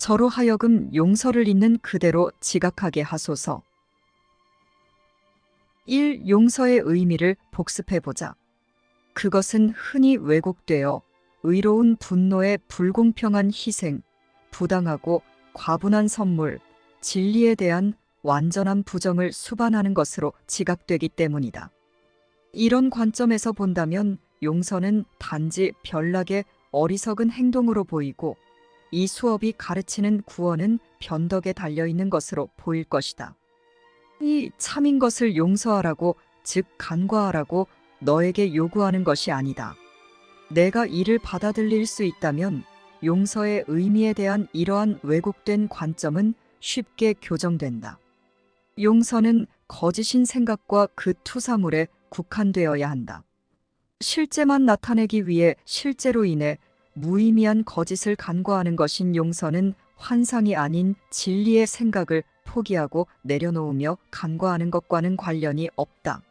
저로 하여금 용서를 있는 그대로 지각하게 하소서. 1. 용서의 의미를 복습해보자. 그것은 흔히 왜곡되어 의로운 분노의 불공평한 희생, 부당하고 과분한 선물, 진리에 대한 완전한 부정을 수반하는 것으로 지각되기 때문이다. 이런 관점에서 본다면 용서는 단지 별나게 어리석은 행동으로 보이고, 이 수업이 가르치는 구원은 변덕에 달려있는 것으로 보일 것이다. 이 참인 것을 용서하라고, 즉 간과하라고 너에게 요구하는 것이 아니다. 내가 이를 받아들일 수 있다면 용서의 의미에 대한 이러한 왜곡된 관점은 쉽게 교정된다. 용서는 거짓인 생각과 그 투사물에 국한되어야 한다. 실제만 나타내기 위해 실제로 인해 무의미한 거짓을 간과하는 것인 용서는 환상이 아닌 진리의 생각을 포기하고 내려놓으며 간과하는 것과는 관련이 없다.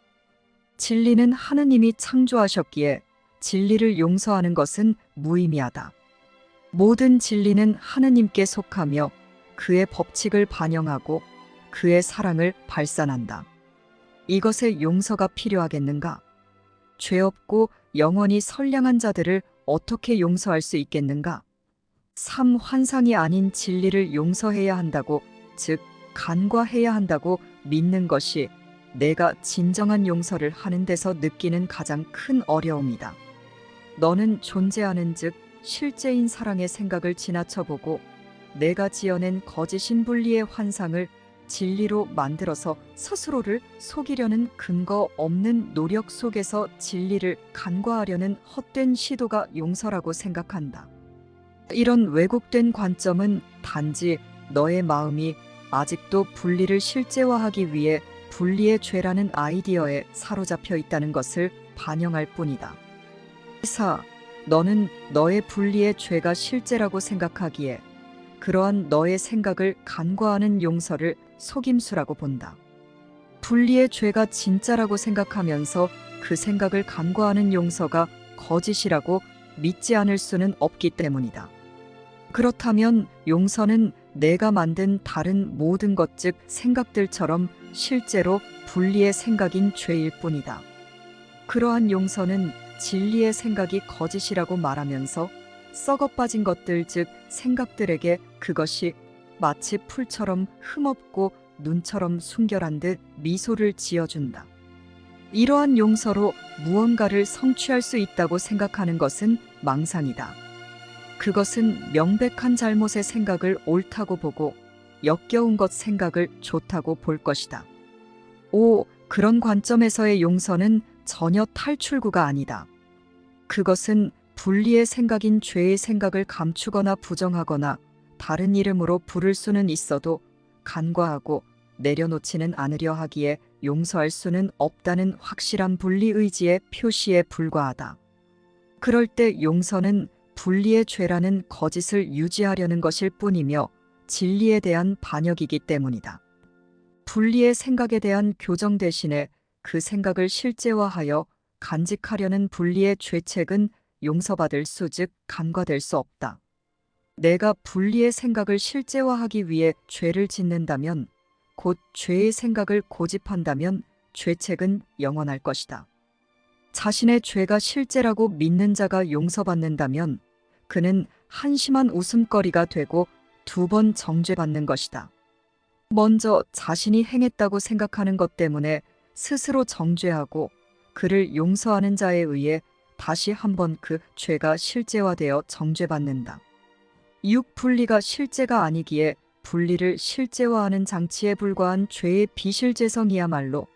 진리는 하느님이 창조하셨기에 진리를 용서하는 것은 무의미하다. 모든 진리는 하느님께 속하며 그의 법칙을 반영하고 그의 사랑을 발산한다. 이것에 용서가 필요하겠는가? 죄 없고 영원히 선량한 자들을 어떻게 용서할 수 있겠는가? 환상이 아닌 진리를 용서해야 한다고, 즉 간과해야 한다고 믿는 것이 내가 진정한 용서를 하는 데서 느끼는 가장 큰 어려움이다. 너는 존재하는 즉 실제인 사랑의 생각을 지나쳐보고 내가 지어낸 거짓인 분리의 환상을 진리로 만들어서 스스로를 속이려는 근거 없는 노력 속에서 진리를 간과하려는 헛된 시도가 용서라고 생각한다. 이런 왜곡된 관점은 단지 너의 마음이 아직도 분리를 실제화하기 위해 분리의 죄라는 아이디어에 사로잡혀 있다는 것을 반영할 뿐이다. 4. 너는 너의 분리의 죄가 실제라고 생각하기에 그러한 너의 생각을 간과하는 용서를 속임수라고 본다. 분리의 죄가 진짜라고 생각하면서 그 생각을 간과하는 용서가 거짓이라고 믿지 않을 수는 없기 때문이다. 그렇다면 용서는 내가 만든 다른 모든 것 즉 생각들처럼 실제로 분리의 생각인 죄일 뿐이다. 그러한 용서는 진리의 생각이 거짓이라고 말하면서 썩어빠진 것들 즉 생각들에게 그것이 마치 풀처럼 흠없고 눈처럼 순결한 듯 미소를 지어준다. 이러한 용서로 무언가를 성취할 수 있다고 생각하는 것은 망상이다. 그것은 명백한 잘못의 생각을 옳다고 보고 역겨운 것 생각을 좋다고 볼 것이다. 5. 그런 관점에서의 용서는 전혀 탈출구가 아니다. 그것은 분리의 생각인 죄의 생각을 감추거나 부정하거나 다른 이름으로 부를 수는 있어도 간과하고 내려놓지는 않으려 하기에 용서할 수는 없다는 확실한 분리의지의 표시에 불과하다. 그럴 때 용서는 분리의 죄라는 거짓을 유지하려는 것일 뿐이며 진리에 대한 반역이기 때문이다. 분리의 생각에 대한 교정 대신에 그 생각을 실제화하여 간직하려는 분리의 죄책은 용서받을 수 즉 간과될 수 없다. 내가 분리의 생각을 실제화하기 위해 죄를 짓는다면 곧 죄의 생각을 고집한다면 죄책은 영원할 것이다. 자신의 죄가 실제라고 믿는 자가 용서받는다면 그는 한심한 웃음거리가 되고 2번 정죄받는 것이다. 먼저 자신이 행했다고 생각하는 것 때문에 스스로 정죄하고 그를 용서하는 자에 의해 다시 한번 그 죄가 실제화되어 정죄받는다. 6. 분리가 실제가 아니기에 분리를 실제화하는 장치에 불과한 죄의 비실제성이야말로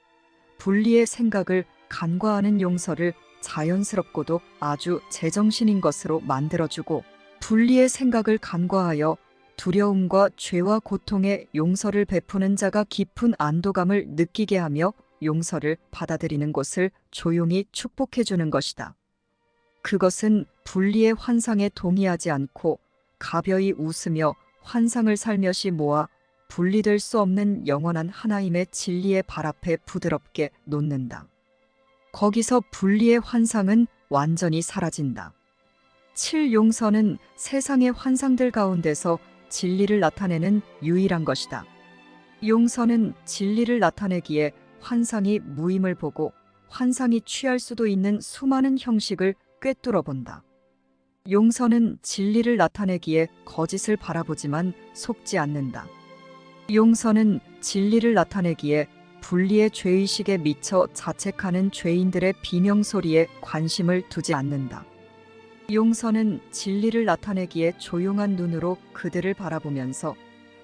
분리의 생각을 간과하는 용서를 자연스럽고도 아주 제정신인 것으로 만들어주고 분리의 생각을 간과하여 두려움과 죄와 고통에 용서를 베푸는 자가 깊은 안도감을 느끼게 하며 용서를 받아들이는 곳을 조용히 축복해주는 것이다. 그것은 분리의 환상에 동의하지 않고 가벼이 웃으며 환상을 살며시 모아 분리될 수 없는 영원한 하나임의 진리의 발 앞에 부드럽게 놓는다. 거기서 분리의 환상은 완전히 사라진다. 7. 용서는 세상의 환상들 가운데서 진리를 나타내는 유일한 것이다. 용서는 진리를 나타내기에 환상이 무임을 보고 환상이 취할 수도 있는 수많은 형식을 꿰뚫어 본다. 용서는 진리를 나타내기에 거짓을 바라보지만 속지 않는다. 용서는 진리를 나타내기에 분리의 죄의식에 미쳐 자책하는 죄인들의 비명소리에 관심을 두지 않는다. 용서는 진리를 나타내기에 조용한 눈으로 그들을 바라보면서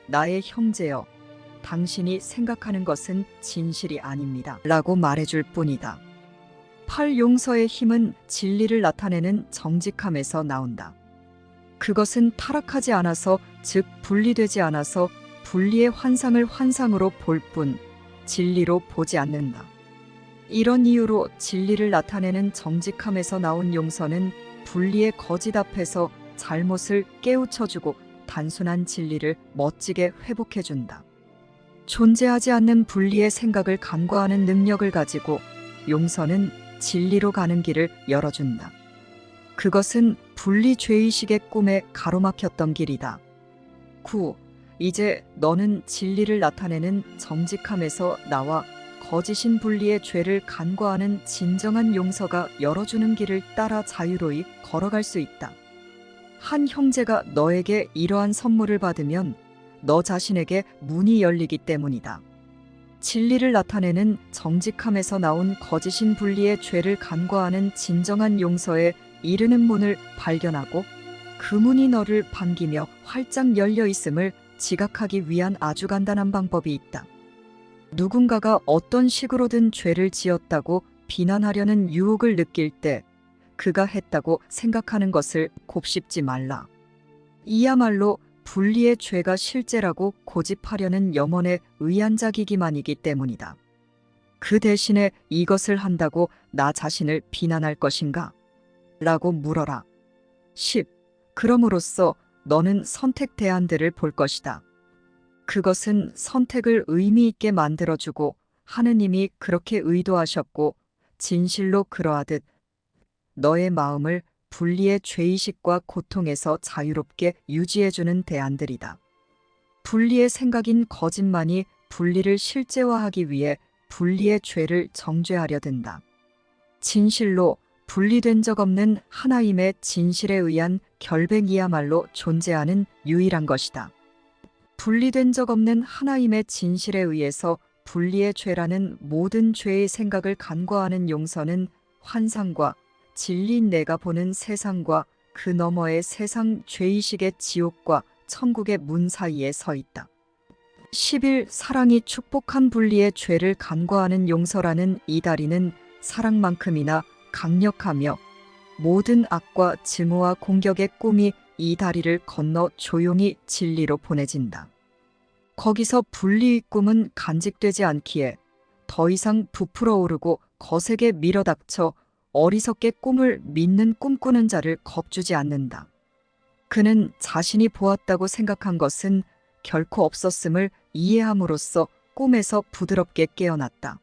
나의 형제여, 당신이 생각하는 것은 진실이 아닙니다. 라고 말해줄 뿐이다. 8. 용서의 힘은 진리를 나타내는 정직함에서 나온다. 그것은 타락하지 않아서, 즉 분리되지 않아서 분리의 환상을 환상으로 볼 뿐 진리로 보지 않는다. 이런 이유로 진리를 나타내는 정직함에서 나온 용서는 분리의 거짓 앞에서 잘못을 깨우쳐주고 단순한 진리를 멋지게 회복해준다. 존재하지 않는 분리의 생각을 간과하는 능력을 가지고 용서는 진리로 가는 길을 열어준다. 그것은 분리 죄의식의 꿈에 가로막혔던 길이다. 9. 이제 너는 진리를 나타내는 정직함에서 나와 거짓인 분리의 죄를 간과하는 진정한 용서가 열어주는 길을 따라 자유로이 걸어갈 수 있다. 한 형제가 너에게 이러한 선물을 받으면 너 자신에게 문이 열리기 때문이다. 진리를 나타내는 정직함에서 나온 거짓인 분리의 죄를 간과하는 진정한 용서에 이르는 문을 발견하고 그 문이 너를 반기며 활짝 열려 있음을 지각하기 위한 아주 간단한 방법이 있다. 누군가가 어떤 식으로든 죄를 지었다고 비난하려는 유혹을 느낄 때 그가 했다고 생각하는 것을 곱씹지 말라. 이야말로 분리의 죄가 실제라고 고집하려는 염원의 의안작이기만이기 때문이다. 그 대신에 이것을 한다고 나 자신을 비난할 것인가? 라고 물어라. 10. 그럼으로써 너는 선택 대안들을 볼 것이다. 그것은 선택을 의미 있게 만들어주고 하느님이 그렇게 의도하셨고 진실로 그러하듯 너의 마음을 분리의 죄의식과 고통에서 자유롭게 유지해주는 대안들이다. 분리의 생각인 거짓만이 분리를 실제화하기 위해 분리의 죄를 정죄하려 든다. 진실로 분리된 적 없는 하나님의 진실에 의한 결백이야말로 존재하는 유일한 것이다. 분리된 적 없는 하나님의 진실에 의해서 분리의 죄라는 모든 죄의 생각을 간과하는 용서는 환상과 진리인 내가 보는 세상과 그 너머의 세상 죄의식의 지옥과 천국의 문 사이에 서 있다. 11. 사랑이 축복한 분리의 죄를 간과하는 용서라는 이 다리는 사랑만큼이나 강력하며 모든 악과 증오와 공격의 꿈이 이 다리를 건너 조용히 진리로 보내진다. 거기서 분리의 꿈은 간직되지 않기에 더 이상 부풀어 오르고 거세게 밀어닥쳐 어리석게 꿈을 믿는 꿈꾸는 자를 겁주지 않는다. 그는 자신이 보았다고 생각한 것은 결코 없었음을 이해함으로써 꿈에서 부드럽게 깨어났다.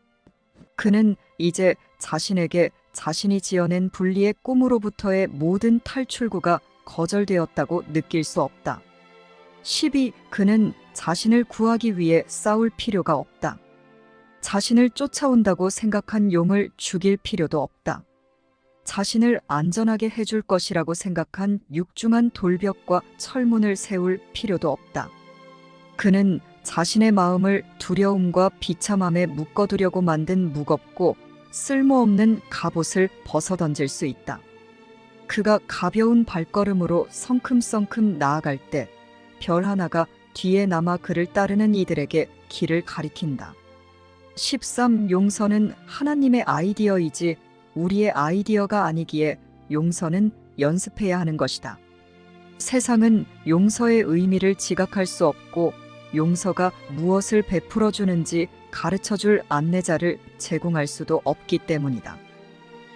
그는 이제 자신에게 자신이 지어낸 분리의 꿈으로부터의 모든 탈출구가 거절되었다고 느낄 수 없다. 12. 그는 자신을 구하기 위해 싸울 필요가 없다. 자신을 쫓아온다고 생각한 용을 죽일 필요도 없다. 자신을 안전하게 해줄 것이라고 생각한 육중한 돌벽과 철문을 세울 필요도 없다. 그는 자신의 마음을 두려움과 비참함에 묶어두려고 만든 무겁고 쓸모없는 갑옷을 벗어던질 수 있다. 그가 가벼운 발걸음으로 성큼성큼 나아갈 때 별 하나가 뒤에 남아 그를 따르는 이들에게 길을 가리킨다. 13. 용서는 하나님의 아이디어이지 우리의 아이디어가 아니기에 용서는 연습해야 하는 것이다. 세상은 용서의 의미를 지각할 수 없고 용서가 무엇을 베풀어 주는지 가르쳐줄 안내자를 제공할 수도 없기 때문이다.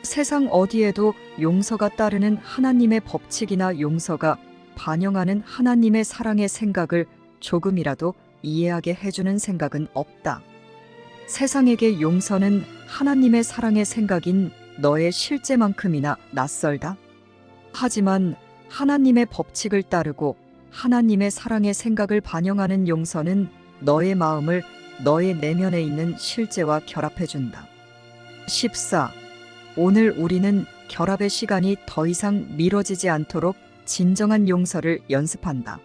세상 어디에도 용서가 따르는 하나님의 법칙이나 용서가 반영하는 하나님의 사랑의 생각을 조금이라도 이해하게 해주는 생각은 없다. 세상에게 용서는 하나님의 사랑의 생각인 너의 실제만큼이나 낯설다. 하지만 하나님의 법칙을 따르고 하나님의 사랑의 생각을 반영하는 용서는 너의 마음을 너의 내면에 있는 실제와 결합해준다. 14. 오늘 우리는 결합의 시간이 더 이상 미뤄지지 않도록 진정한 용서를 연습한다.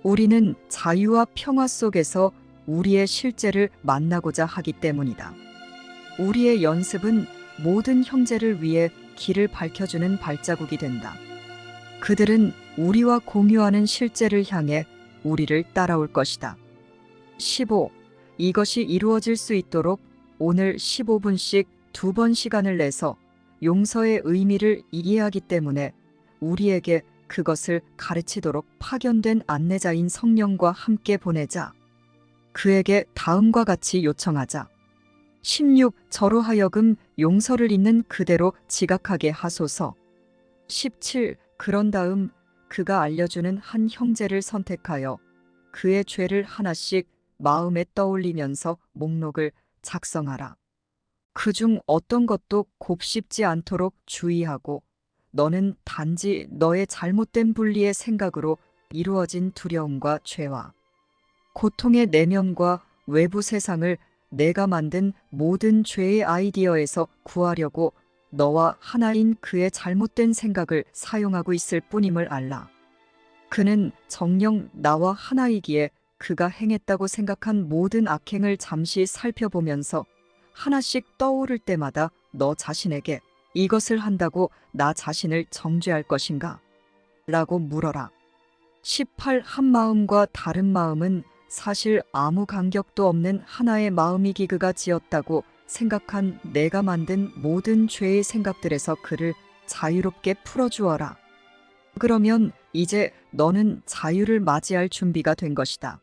우리는 자유와 평화 속에서 우리의 실제를 만나고자 하기 때문이다. 우리의 연습은 모든 형제를 위해 길을 밝혀주는 발자국이 된다. 그들은 우리와 공유하는 실제를 향해 우리를 따라올 것이다. 15. 이것이 이루어질 수 있도록 오늘 15분씩 2번 시간을 내서 용서의 의미를 이해하기 때문에 우리에게 그것을 가르치도록 파견된 안내자인 성령과 함께 보내자. 그에게 다음과 같이 요청하자. 16. 저로 하여금 용서를 있는 그대로 지각하게 하소서. 17. 그런 다음 그가 알려주는 한 형제를 선택하여 그의 죄를 하나씩 마음에 떠올리면서 목록을 작성하라. 그중 어떤 것도 곱씹지 않도록 주의하고 너는 단지 너의 잘못된 분리의 생각으로 이루어진 두려움과 죄와 고통의 내면과 외부 세상을 내가 만든 모든 죄의 아이디어에서 구하려고 너와 하나인 그의 잘못된 생각을 사용하고 있을 뿐임을 알라. 그는 정녕 나와 하나이기에 그가 행했다고 생각한 모든 악행을 잠시 살펴보면서 하나씩 떠오를 때마다 너 자신에게 이것을 한다고 나 자신을 정죄할 것인가? 라고 물어라. 18. 한 마음과 다른 마음은 사실 아무 간격도 없는 하나의 마음이기 그가 지었다고 생각한 내가 만든 모든 죄의 생각들에서 그를 자유롭게 풀어주어라. 그러면 이제 너는 자유를 맞이할 준비가 된 것이다.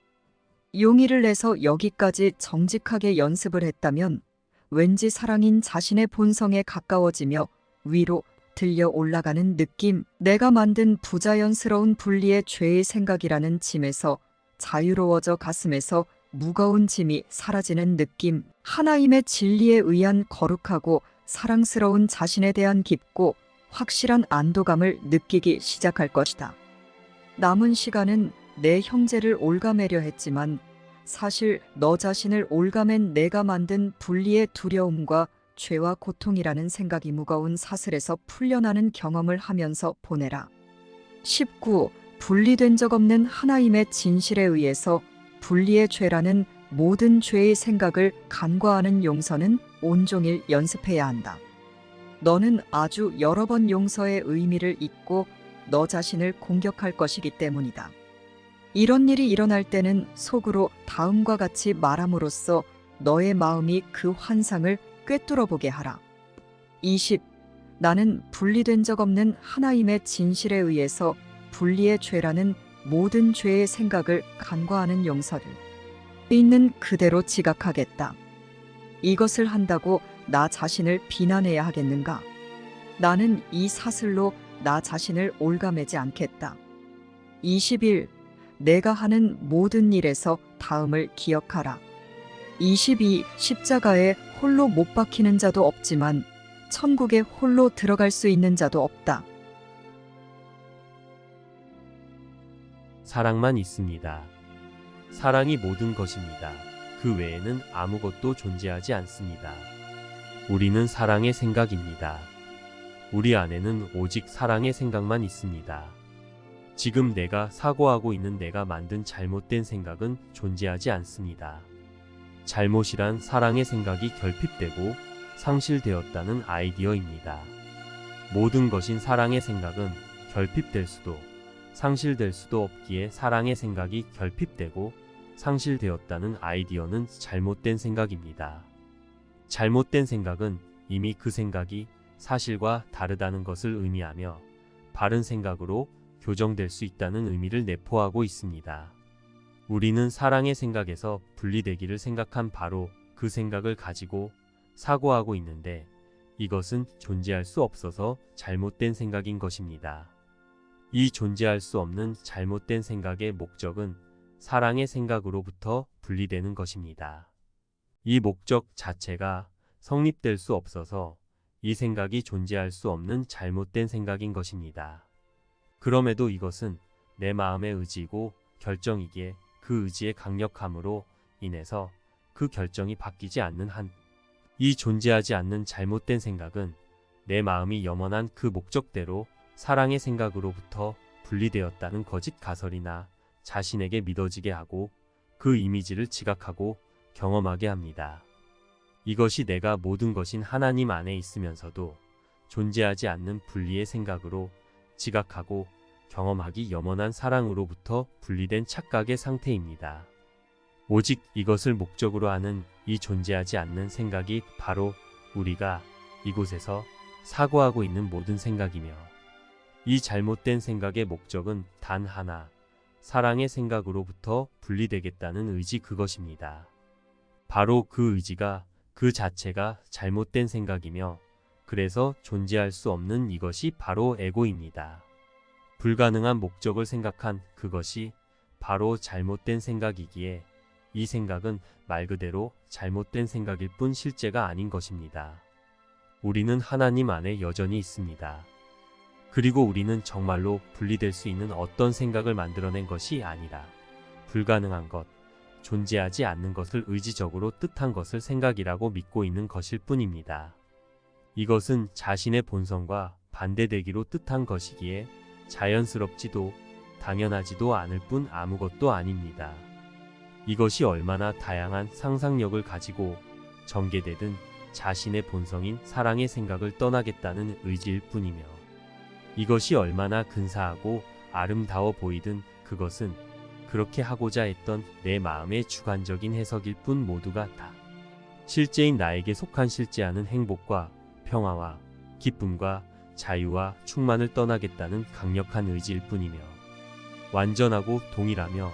용의를 내서 여기까지 정직하게 연습을 했다면 왠지 사랑인 자신의 본성에 가까워지며 위로 들려 올라가는 느낌, 내가 만든 부자연스러운 분리의 죄의 생각이라는 짐에서 자유로워져 가슴에서 무거운 짐이 사라지는 느낌, 하나님의 진리에 의한 거룩하고 사랑스러운 자신에 대한 깊고 확실한 안도감을 느끼기 시작할 것이다. 남은 시간은 내 형제를 올가매려 했지만 사실 너 자신을 올가맨 내가 만든 분리의 두려움과 죄와 고통이라는 생각이 무거운 사슬에서 풀려나는 경험을 하면서 보내라. 19. 분리된 적 없는 하나님의 진실에 의해서 분리의 죄라는 모든 죄의 생각을 간과하는 용서는 온종일 연습해야 한다. 너는 아주 여러 번 용서의 의미를 잊고 너 자신을 공격할 것이기 때문이다. 이런 일이 일어날 때는 속으로 다음과 같이 말함으로써 너의 마음이 그 환상을 꿰뚫어 보게 하라. 20. 나는 분리된 적 없는 하나님의 진실에 의해서 분리의 죄라는 모든 죄의 생각을 간과하는 용서를 있는 그대로 지각하겠다. 이것을 한다고 나 자신을 비난해야 하겠는가? 나는 이 사슬로 나 자신을 올가매지 않겠다. 21. 내가 하는 모든 일에서 다음을 기억하라. 22. 십자가에 홀로 못 박히는 자도 없지만 천국에 홀로 들어갈 수 있는 자도 없다. 사랑만 있습니다. 사랑이 모든 것입니다. 그 외에는 아무것도 존재하지 않습니다. 우리는 사랑의 생각입니다. 우리 안에는 오직 사랑의 생각만 있습니다. 지금 내가 사고하고 있는 내가 만든 잘못된 생각은 존재하지 않습니다. 잘못이란 사랑의 생각이 결핍되고 상실되었다는 아이디어입니다. 모든 것인 사랑의 생각은 결핍될 수도 상실될 수도 없기에 사랑의 생각이 결핍되고 상실되었다는 아이디어는 잘못된 생각입니다. 잘못된 생각은 이미 그 생각이 사실과 다르다는 것을 의미하며 바른 생각으로 교정될 수 있다는 의미를 내포하고 있습니다. 우리는 사랑의 생각에서 분리되기를 생각한 바로 그 생각을 가지고 사고하고 있는데 이것은 존재할 수 없어서 잘못된 생각인 것입니다. 이 존재할 수 없는 잘못된 생각의 목적은 사랑의 생각으로부터 분리되는 것입니다. 이 목적 자체가 성립될 수 없어서 이 생각이 존재할 수 없는 잘못된 생각인 것입니다. 그럼에도 이것은 내 마음의 의지이고 결정이기에 그 의지의 강력함으로 인해서 그 결정이 바뀌지 않는 한, 이 존재하지 않는 잘못된 생각은 내 마음이 염원한 그 목적대로 사랑의 생각으로부터 분리되었다는 거짓 가설이나 자신에게 믿어지게 하고 그 이미지를 지각하고 경험하게 합니다. 이것이 내가 모든 것인 하나님 안에 있으면서도 존재하지 않는 분리의 생각으로 지각하고 경험하기 염원한 사랑으로부터 분리된 착각의 상태입니다. 오직 이것을 목적으로 하는 이 존재하지 않는 생각이 바로 우리가 이곳에서 사고하고 있는 모든 생각이며, 이 잘못된 생각의 목적은 단 하나, 사랑의 생각으로부터 분리되겠다는 의지 그것입니다. 바로 그 의지가 그 자체가 잘못된 생각이며, 그래서 존재할 수 없는 이것이 바로 에고입니다. 불가능한 목적을 생각한 그것이 바로 잘못된 생각이기에 이 생각은 말 그대로 잘못된 생각일 뿐 실제가 아닌 것입니다. 우리는 하나님 안에 여전히 있습니다. 그리고 우리는 정말로 분리될 수 있는 어떤 생각을 만들어낸 것이 아니라 불가능한 것, 존재하지 않는 것을 의지적으로 뜻한 것을 생각이라고 믿고 있는 것일 뿐입니다. 이것은 자신의 본성과 반대되기로 뜻한 것이기에 자연스럽지도 당연하지도 않을 뿐 아무것도 아닙니다. 이것이 얼마나 다양한 상상력을 가지고 전개되든 자신의 본성인 사랑의 생각을 떠나겠다는 의지일 뿐이며, 이것이 얼마나 근사하고 아름다워 보이든 그것은 그렇게 하고자 했던 내 마음의 주관적인 해석일 뿐 모두가 다 실제인 나에게 속한 실제하는 행복과 평화와 기쁨과 자유와 충만을 떠나겠다는 강력한 의지일 뿐이며, 완전하고 동일하며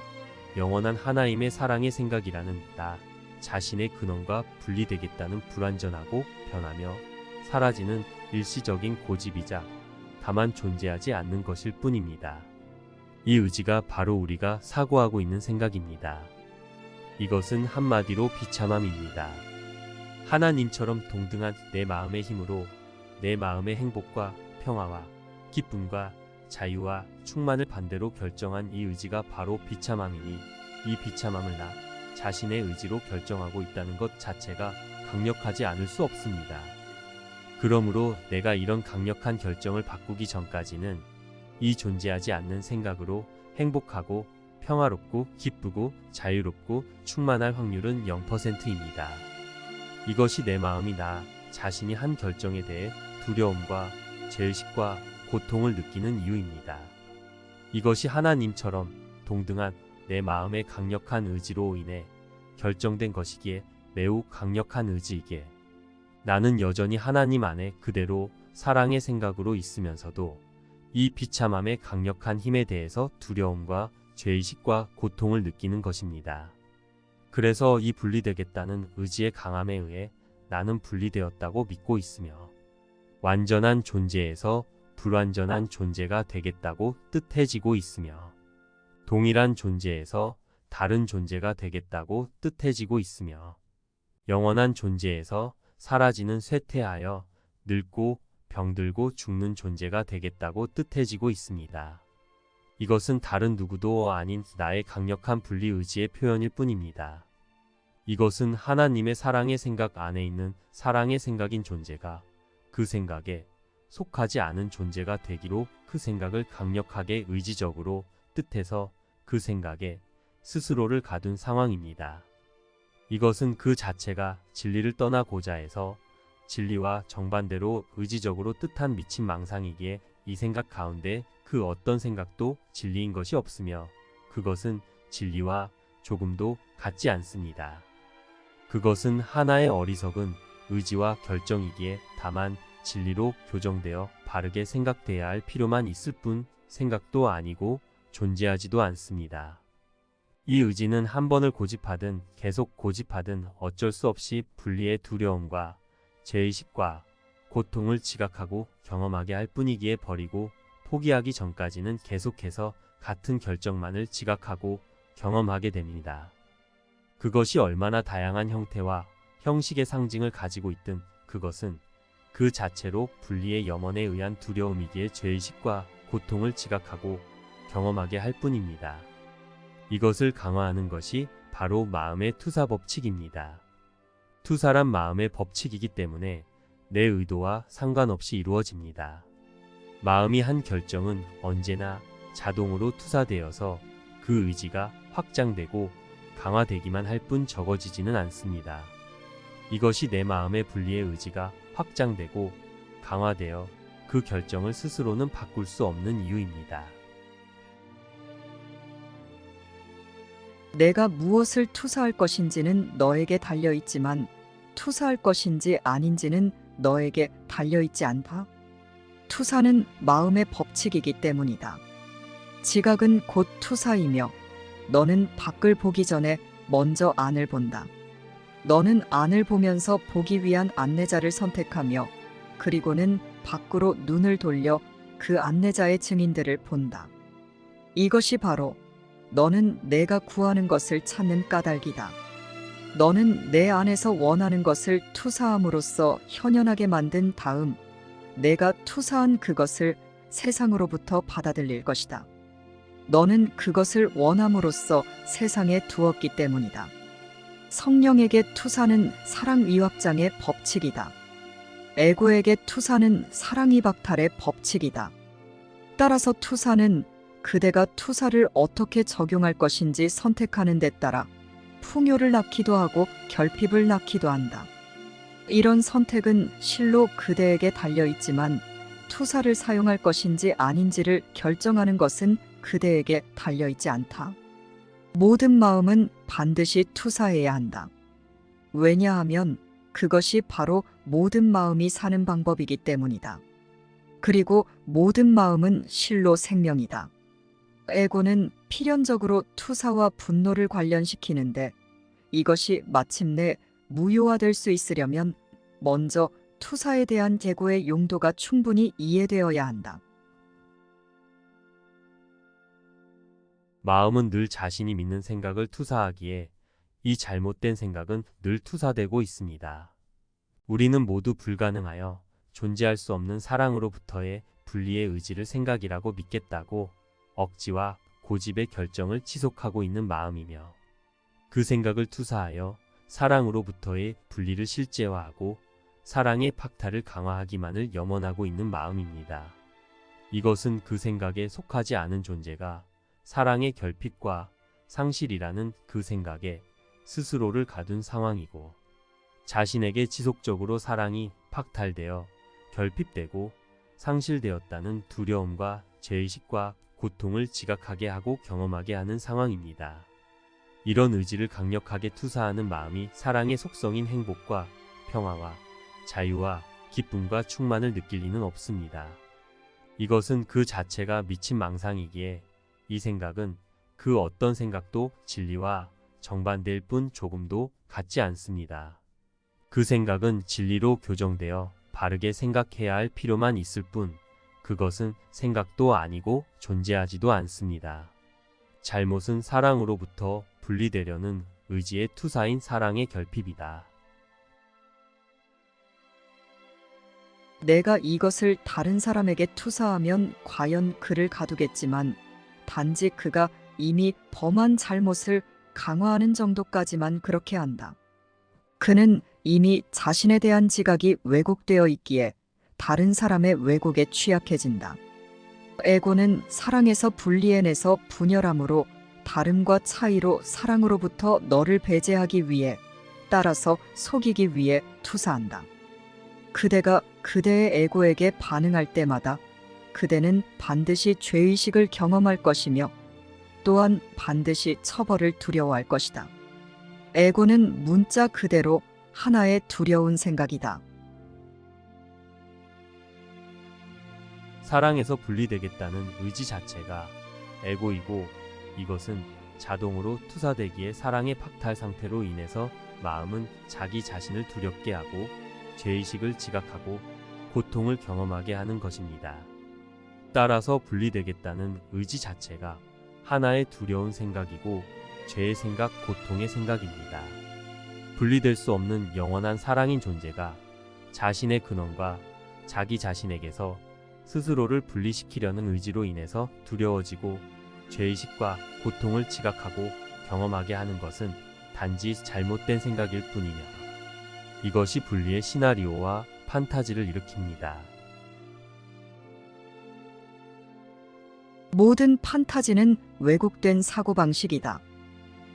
영원한 하나님의 사랑의 생각이라는 나 자신의 근원과 분리되겠다는 불완전하고 변하며 사라지는 일시적인 고집이자 다만 존재하지 않는 것일 뿐입니다. 이 의지가 바로 우리가 사고하고 있는 생각입니다. 이것은 한마디로 비참함입니다. 하나님처럼 동등한 내 마음의 힘으로 내 마음의 행복과 평화와 기쁨과 자유와 충만을 반대로 결정한 이 의지가 바로 비참함이니, 이 비참함을 나 자신의 의지로 결정하고 있다는 것 자체가 강력하지 않을 수 없습니다. 그러므로 내가 이런 강력한 결정을 바꾸기 전까지는 이 존재하지 않는 생각으로 행복하고 평화롭고 기쁘고 자유롭고 충만할 확률은 0%입니다. 이것이 내 마음이 나 자신이 한 결정에 대해 두려움과 죄의식과 고통을 느끼는 이유입니다. 이것이 하나님처럼 동등한 내 마음의 강력한 의지로 인해 결정된 것이기에 매우 강력한 의지이기에 나는 여전히 하나님 안에 그대로 사랑의 생각으로 있으면서도 이 비참함의 강력한 힘에 대해서 두려움과 죄의식과 고통을 느끼는 것입니다. 그래서 이 분리되겠다는 의지의 강함에 의해 나는 분리되었다고 믿고 있으며, 완전한 존재에서 불완전한 존재가 되겠다고 뜻해지고 있으며, 동일한 존재에서 다른 존재가 되겠다고 뜻해지고 있으며, 영원한 존재에서 사라지는 쇠퇴하여 늙고 병들고 죽는 존재가 되겠다고 뜻해지고 있습니다. 이것은 다른 누구도 아닌 나의 강력한 분리 의지의 표현일 뿐입니다. 이것은 하나님의 사랑의 생각 안에 있는 사랑의 생각인 존재가 그 생각에 속하지 않은 존재가 되기로 그 생각을 강력하게 의지적으로 뜻해서 그 생각에 스스로를 가둔 상황입니다. 이것은 그 자체가 진리를 떠나고자 해서 진리와 정반대로 의지적으로 뜻한 미친 망상이기에 이 생각 가운데 그 어떤 생각도 진리인 것이 없으며, 그것은 진리와 조금도 같지 않습니다. 그것은 하나의 어리석은 의지와 결정이기에 다만 진리로 교정되어 바르게 생각돼야 할 필요만 있을 뿐 생각도 아니고 존재하지도 않습니다. 이 의지는 한 번을 고집하든 계속 고집하든 어쩔 수 없이 분리의 두려움과 죄의식과 고통을 지각하고 경험하게 할 뿐이기에 버리고 포기하기 전까지는 계속해서 같은 결정만을 지각하고 경험하게 됩니다. 그것이 얼마나 다양한 형태와 형식의 상징을 가지고 있든 그것은 그 자체로 분리의 염원에 의한 두려움이기에 죄의식과 고통을 지각하고 경험하게 할 뿐입니다. 이것을 강화하는 것이 바로 마음의 투사 법칙입니다. 투사란 마음의 법칙이기 때문에 내 의도와 상관없이 이루어집니다. 마음이 한 결정은 언제나 자동으로 투사되어서 그 의지가 확장되고 강화되기만 할 뿐 적어지지는 않습니다. 이것이 내 마음의 분리의 의지가 확장되고 강화되어 그 결정을 스스로는 바꿀 수 없는 이유입니다. 내가 무엇을 투사할 것인지는 너에게 달려있지만 투사할 것인지 아닌지는 너에게 달려있지 않다. 투사는 마음의 법칙이기 때문이다. 지각은 곧 투사이며 너는 밖을 보기 전에 먼저 안을 본다. 너는 안을 보면서 보기 위한 안내자를 선택하며 그리고는 밖으로 눈을 돌려 그 안내자의 증인들을 본다. 이것이 바로 너는 내가 구하는 것을 찾는 까닭이다. 너는 내 안에서 원하는 것을 투사함으로써 현현하게 만든 다음 내가 투사한 그것을 세상으로부터 받아들일 것이다. 너는 그것을 원함으로써 세상에 두었기 때문이다. 성령에게 투사는 사랑 위확장의 법칙이다. 에고에게 투사는 사랑 위박탈의 법칙이다. 따라서 투사는 그대가 투사를 어떻게 적용할 것인지 선택하는 데 따라 풍요를 낳기도 하고 결핍을 낳기도 한다. 이런 선택은 실로 그대에게 달려있지만 투사를 사용할 것인지 아닌지를 결정하는 것은 그대에게 달려있지 않다. 모든 마음은 반드시 투사해야 한다. 왜냐하면 그것이 바로 모든 마음이 사는 방법이기 때문이다. 그리고 모든 마음은 실로 생명이다. 에고는 필연적으로 투사와 분노를 관련시키는데 이것이 마침내 무효화될 수 있으려면 먼저 투사에 대한 에고의 용도가 충분히 이해되어야 한다. 마음은 늘 자신이 믿는 생각을 투사하기에 이 잘못된 생각은 늘 투사되고 있습니다. 우리는 모두 불가능하여 존재할 수 없는 사랑으로부터의 분리의 의지를 생각이라고 믿겠다고 억지와 고집의 결정을 지속하고 있는 마음이며 그 생각을 투사하여 사랑으로부터의 분리를 실제화하고 사랑의 박탈을 강화하기만을 염원하고 있는 마음입니다. 이것은 그 생각에 속하지 않은 존재가 사랑의 결핍과 상실이라는 그 생각에 스스로를 가둔 상황이고 자신에게 지속적으로 사랑이 박탈되어 결핍되고 상실되었다는 두려움과 죄의식과 고통을 지각하게 하고 경험하게 하는 상황입니다. 이런 의지를 강력하게 투사하는 마음이 사랑의 속성인 행복과 평화와 자유와 기쁨과 충만을 느낄 리는 없습니다. 이것은 그 자체가 미친 망상이기에 이 생각은 그 어떤 생각도 진리와 정반대일 뿐 조금도 같지 않습니다. 그 생각은 진리로 교정되어 바르게 생각해야 할 필요만 있을 뿐 그것은 생각도 아니고 존재하지도 않습니다. 잘못은 사랑으로부터 분리되려는 의지의 투사인 사랑의 결핍이다. 내가 이것을 다른 사람에게 투사하면 과연 그를 가두겠지만 단지 그가 이미 범한 잘못을 강화하는 정도까지만 그렇게 한다. 그는 이미 자신에 대한 지각이 왜곡되어 있기에 다른 사람의 왜곡에 취약해진다. 에고는 사랑에서 분리해내서 분열함으로 다름과 차이로 사랑으로부터 너를 배제하기 위해 따라서 속이기 위해 투사한다. 그대가 그대의 에고에게 반응할 때마다 그대는 반드시 죄의식을 경험할 것이며 또한 반드시 처벌을 두려워할 것이다. 에고는 문자 그대로 하나의 두려운 생각이다. 사랑에서 분리되겠다는 의지 자체가 에고이고 이것은 자동으로 투사되기에 사랑의 박탈 상태로 인해서 마음은 자기 자신을 두렵게 하고 죄의식을 지각하고 고통을 경험하게 하는 것입니다. 따라서 분리되겠다는 의지 자체가 하나의 두려운 생각이고 죄의 생각, 고통의 생각입니다. 분리될 수 없는 영원한 사랑인 존재가 자신의 근원과 자기 자신에게서 스스로를 분리시키려는 의지로 인해서 두려워지고 죄의식과 고통을 지각하고 경험하게 하는 것은 단지 잘못된 생각일 뿐이며 이것이 분리의 시나리오와 판타지를 일으킵니다. 모든 판타지는 왜곡된 사고방식이다.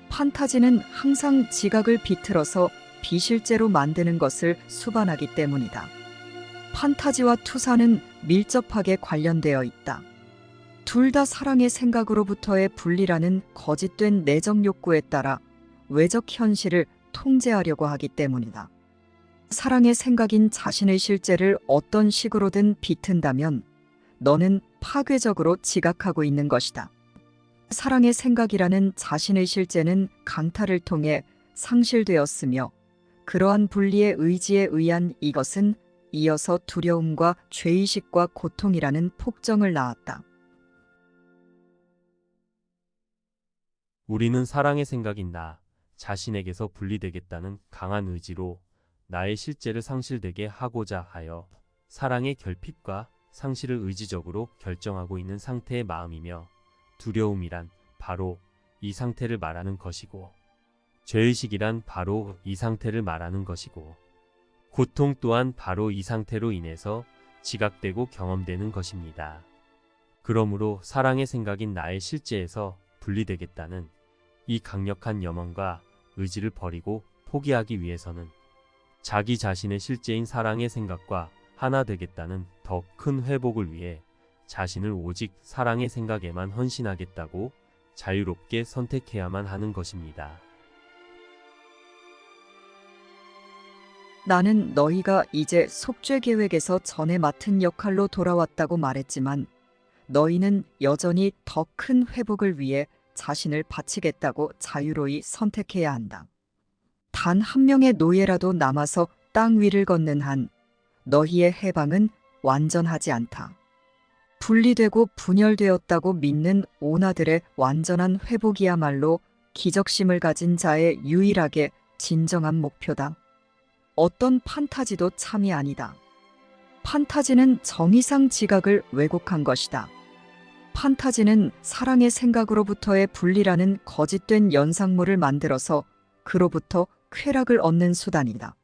판타지는 항상 지각을 비틀어서 비실제로 만드는 것을 수반하기 때문이다. 판타지와 투사는 밀접하게 관련되어 있다. 둘 다 사랑의 생각으로부터의 분리라는 거짓된 내적 욕구에 따라 외적 현실을 통제하려고 하기 때문이다. 사랑의 생각인 자신의 실제를 어떤 식으로든 비튼다면 너는 파괴적으로 지각하고 있는 것이다. 사랑의 생각이라는 자신의 실제는 강탈을 통해 상실되었으며 그러한 분리의 의지에 의한 이것은 이어서 두려움과 죄의식과 고통이라는 폭정을 낳았다. 우리는 사랑의 생각인 나 자신에게서 분리되겠다는 강한 의지로 나의 실제를 상실되게 하고자 하여 사랑의 결핍과 상실을 의지적으로 결정하고 있는 상태의 마음이며 두려움이란 바로 이 상태를 말하는 것이고 죄의식이란 바로 이 상태를 말하는 것이고 고통 또한 바로 이 상태로 인해서 지각되고 경험되는 것입니다. 그러므로 사랑의 생각인 나의 실제에서 분리되겠다는 이 강력한 염원과 의지를 버리고 포기하기 위해서는 자기 자신의 실제인 사랑의 생각과 하나 되겠다는 더 큰 회복을 위해 자신을 오직 사랑의 생각에만 헌신하겠다고 자유롭게 선택해야만 하는 것입니다. 나는 너희가 이제 속죄 계획에서 전에 맡은 역할로 돌아왔다고 말했지만 너희는 여전히 더 큰 회복을 위해 자신을 바치겠다고 자유로이 선택해야 한다. 단 한 명의 노예라도 남아서 땅 위를 걷는 한 너희의 해방은 완전하지 않다. 분리되고 분열되었다고 믿는 오나들의 완전한 회복이야말로 기적심을 가진 자의 유일하게 진정한 목표다. 어떤 판타지도 참이 아니다. 판타지는 정의상 지각을 왜곡한 것이다. 판타지는 사랑의 생각으로부터의 분리라는 거짓된 연상물을 만들어서 그로부터 쾌락을 얻는 수단이다.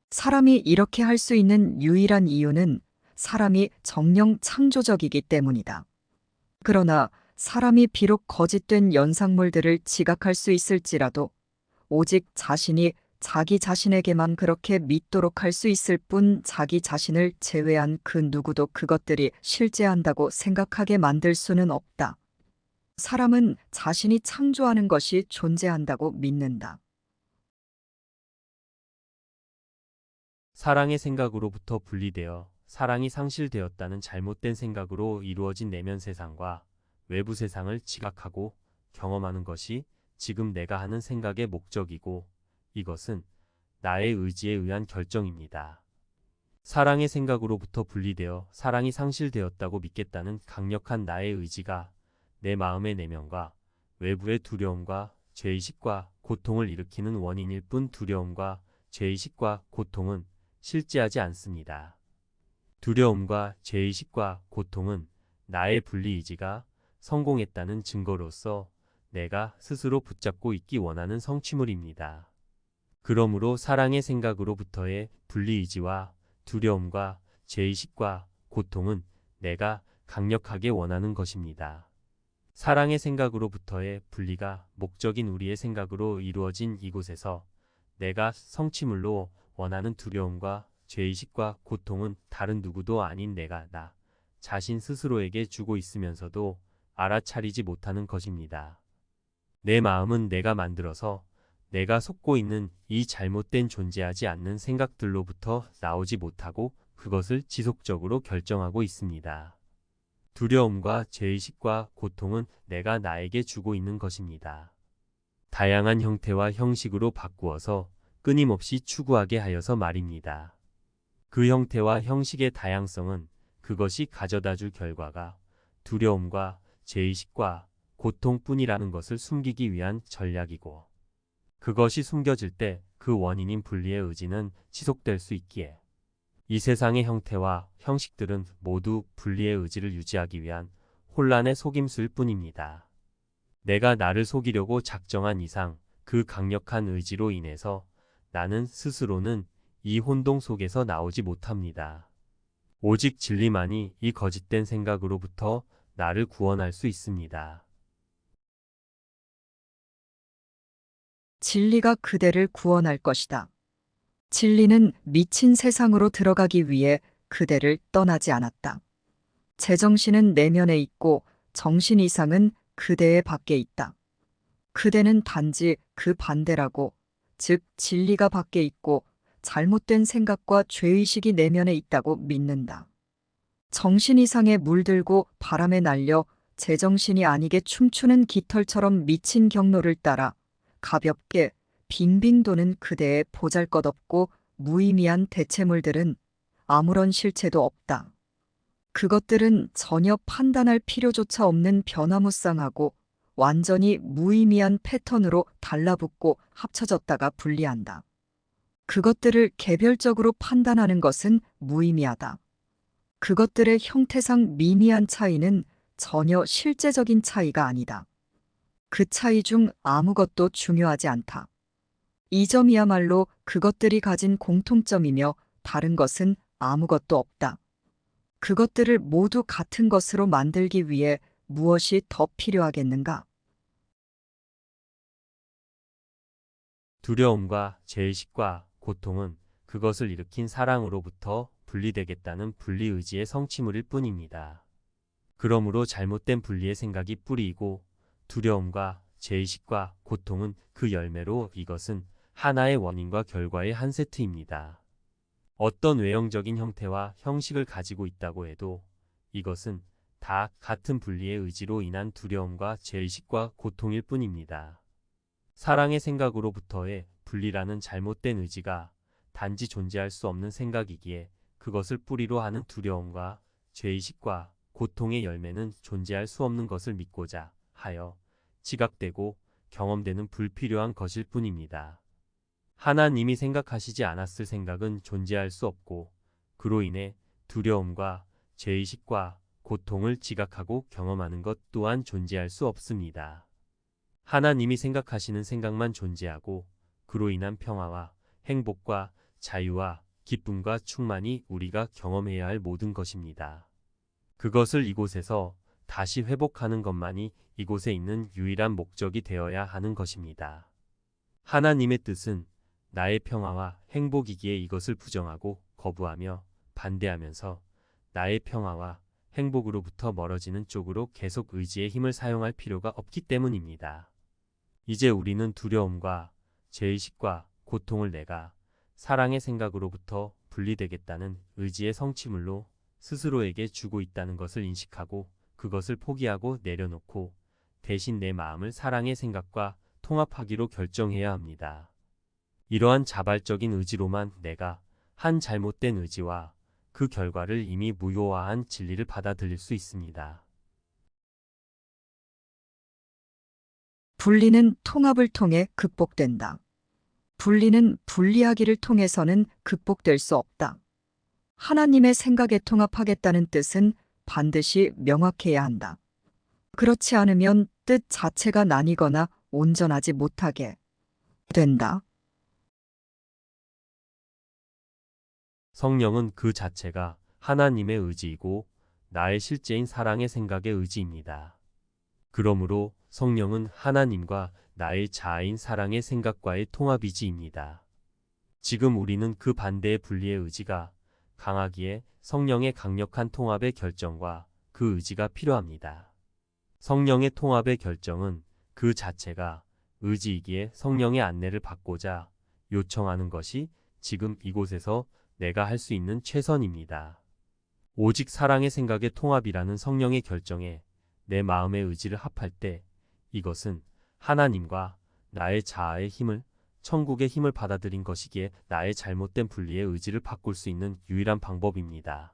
사람이 이렇게 할 수 있는 유일한 이유는 사람이 정령 창조적이기 때문이다. 그러나 사람이 비록 거짓된 연상물들을 지각할 수 있을지라도 오직 자신이 자기 자신에게만 그렇게 믿도록 할 수 있을 뿐 자기 자신을 제외한 그 누구도 그것들이 실제한다고 생각하게 만들 수는 없다. 사람은 자신이 창조하는 것이 존재한다고 믿는다. 사랑의 생각으로부터 분리되어 사랑이 상실되었다는 잘못된 생각으로 이루어진 내면 세상과 외부 세상을 지각하고 경험하는 것이 지금 내가 하는 생각의 목적이고 이것은 나의 의지에 의한 결정입니다. 사랑의 생각으로부터 분리되어 사랑이 상실되었다고 믿겠다는 강력한 나의 의지가 내 마음의 내면과 외부의 두려움과 죄의식과 고통을 일으키는 원인일 뿐 두려움과 죄의식과 고통은 실제하지 않습니다. 두려움과 죄의식과 고통은 나의 분리의지가 성공했다는 증거로서 내가 스스로 붙잡고 있기 원하는 성취물입니다. 그러므로 사랑의 생각으로부터의 분리의지와 두려움과 죄의식과 고통은 내가 강력하게 원하는 것입니다. 사랑의 생각으로부터의 분리가 목적인 우리의 생각으로 이루어진 이곳에서 내가 성취물로 원하는 두려움과 죄의식과 고통은 다른 누구도 아닌 내가 나 자신 스스로에게 주고 있으면서도 알아차리지 못하는 것입니다. 내 마음은 내가 만들어서 내가 속고 있는 이 잘못된 존재하지 않는 생각들로부터 나오지 못하고 그것을 지속적으로 결정하고 있습니다. 두려움과 죄의식과 고통은 내가 나에게 주고 있는 것입니다. 다양한 형태와 형식으로 바꾸어서 끊임없이 추구하게 하여서 말입니다. 그 형태와 형식의 다양성은 그것이 가져다 줄 결과가 두려움과 죄의식과 고통뿐이라는 것을 숨기기 위한 전략이고 그것이 숨겨질 때 그 원인인 분리의 의지는 지속될 수 있기에 이 세상의 형태와 형식들은 모두 분리의 의지를 유지하기 위한 혼란의 속임수일 뿐입니다. 내가 나를 속이려고 작정한 이상 그 강력한 의지로 인해서 나는 스스로는 이 혼동 속에서 나오지 못합니다. 오직 진리만이 이 거짓된 생각으로부터 나를 구원할 수 있습니다. 진리가 그대를 구원할 것이다. 진리는 미친 세상으로 들어가기 위해 그대를 떠나지 않았다. 제정신은 내면에 있고 정신 이상은 그대의 밖에 있다. 그대는 단지 그 반대라고, 즉 진리가 밖에 있고 잘못된 생각과 죄의식이 내면에 있다고 믿는다. 정신 이상에 물들고 바람에 날려 제정신이 아니게 춤추는 깃털처럼 미친 경로를 따라 가볍게 빙빙 도는 그대의 보잘것없고 무의미한 대체물들은 아무런 실체도 없다. 그것들은 전혀 판단할 필요조차 없는 변화무쌍하고 완전히 무의미한 패턴으로 달라붙고 합쳐졌다가 분리한다. 그것들을 개별적으로 판단하는 것은 무의미하다. 그것들의 형태상 미미한 차이는 전혀 실제적인 차이가 아니다. 그 차이 중 아무것도 중요하지 않다. 이 점이야말로 그것들이 가진 공통점이며 다른 것은 아무것도 없다. 그것들을 모두 같은 것으로 만들기 위해 무엇이 더 필요하겠는가? 두려움과 죄의식과 고통은 그것을 일으킨 사랑으로부터 분리되겠다는 분리의지의 성취물일 뿐입니다. 그러므로 잘못된 분리의 생각이 뿌리이고 두려움과 죄의식과 고통은 그 열매로 이것은 하나의 원인과 결과의 한 세트입니다. 어떤 외형적인 형태와 형식을 가지고 있다고 해도 이것은 다 같은 분리의 의지로 인한 두려움과 죄의식과 고통일 뿐입니다. 사랑의 생각으로부터의 분리라는 잘못된 의지가 단지 존재할 수 없는 생각이기에 그것을 뿌리로 하는 두려움과 죄의식과 고통의 열매는 존재할 수 없는 것을 믿고자 하여 지각되고 경험되는 불필요한 것일 뿐입니다. 하나님이 생각하시지 않았을 생각은 존재할 수 없고 그로 인해 두려움과 죄의식과 고통을 지각하고 경험하는 것 또한 존재할 수 없습니다. 하나님이 생각하시는 생각만 존재하고 그로 인한 평화와 행복과 자유와 기쁨과 충만이 우리가 경험해야 할 모든 것입니다. 그것을 이곳에서 다시 회복하는 것만이 이곳에 있는 유일한 목적이 되어야 하는 것입니다. 하나님의 뜻은 나의 평화와 행복이기에 이것을 부정하고 거부하며 반대하면서 나의 평화와 행복으로부터 멀어지는 쪽으로 계속 의지의 힘을 사용할 필요가 없기 때문입니다. 이제 우리는 두려움과 죄의식과 고통을 내가 사랑의 생각으로부터 분리되겠다는 의지의 성취물로 스스로에게 주고 있다는 것을 인식하고 그것을 포기하고 내려놓고 대신 내 마음을 사랑의 생각과 통합하기로 결정해야 합니다. 이러한 자발적인 의지로만 내가 한 잘못된 의지와 그 결과를 이미 무효화한 진리를 받아들일 수 있습니다. 분리는 통합을 통해 극복된다. 분리는 분리하기를 통해서는 극복될 수 없다. 하나님의 생각에 통합하겠다는 뜻은 반드시 명확해야 한다. 그렇지 않으면 뜻 자체가 나뉘거나 온전하지 못하게 된다. 성령은 그 자체가 하나님의 의지이고 나의 실제인 사랑의 생각의 의지입니다. 그러므로 성령은 하나님과 나의 자아인 사랑의 생각과의 통합이지입니다. 지금 우리는 그 반대의 분리의 의지가 강하기에 성령의 강력한 통합의 결정과 그 의지가 필요합니다. 성령의 통합의 결정은 그 자체가 의지이기에 성령의 안내를 받고자 요청하는 것이 지금 이곳에서 내가 할 수 있는 최선입니다. 오직 사랑의 생각의 통합이라는 성령의 결정에 내 마음의 의지를 합할 때 이것은 하나님과 나의 자아의 힘을 천국의 힘을 받아들인 것이기에 나의 잘못된 분리의 의지를 바꿀 수 있는 유일한 방법입니다.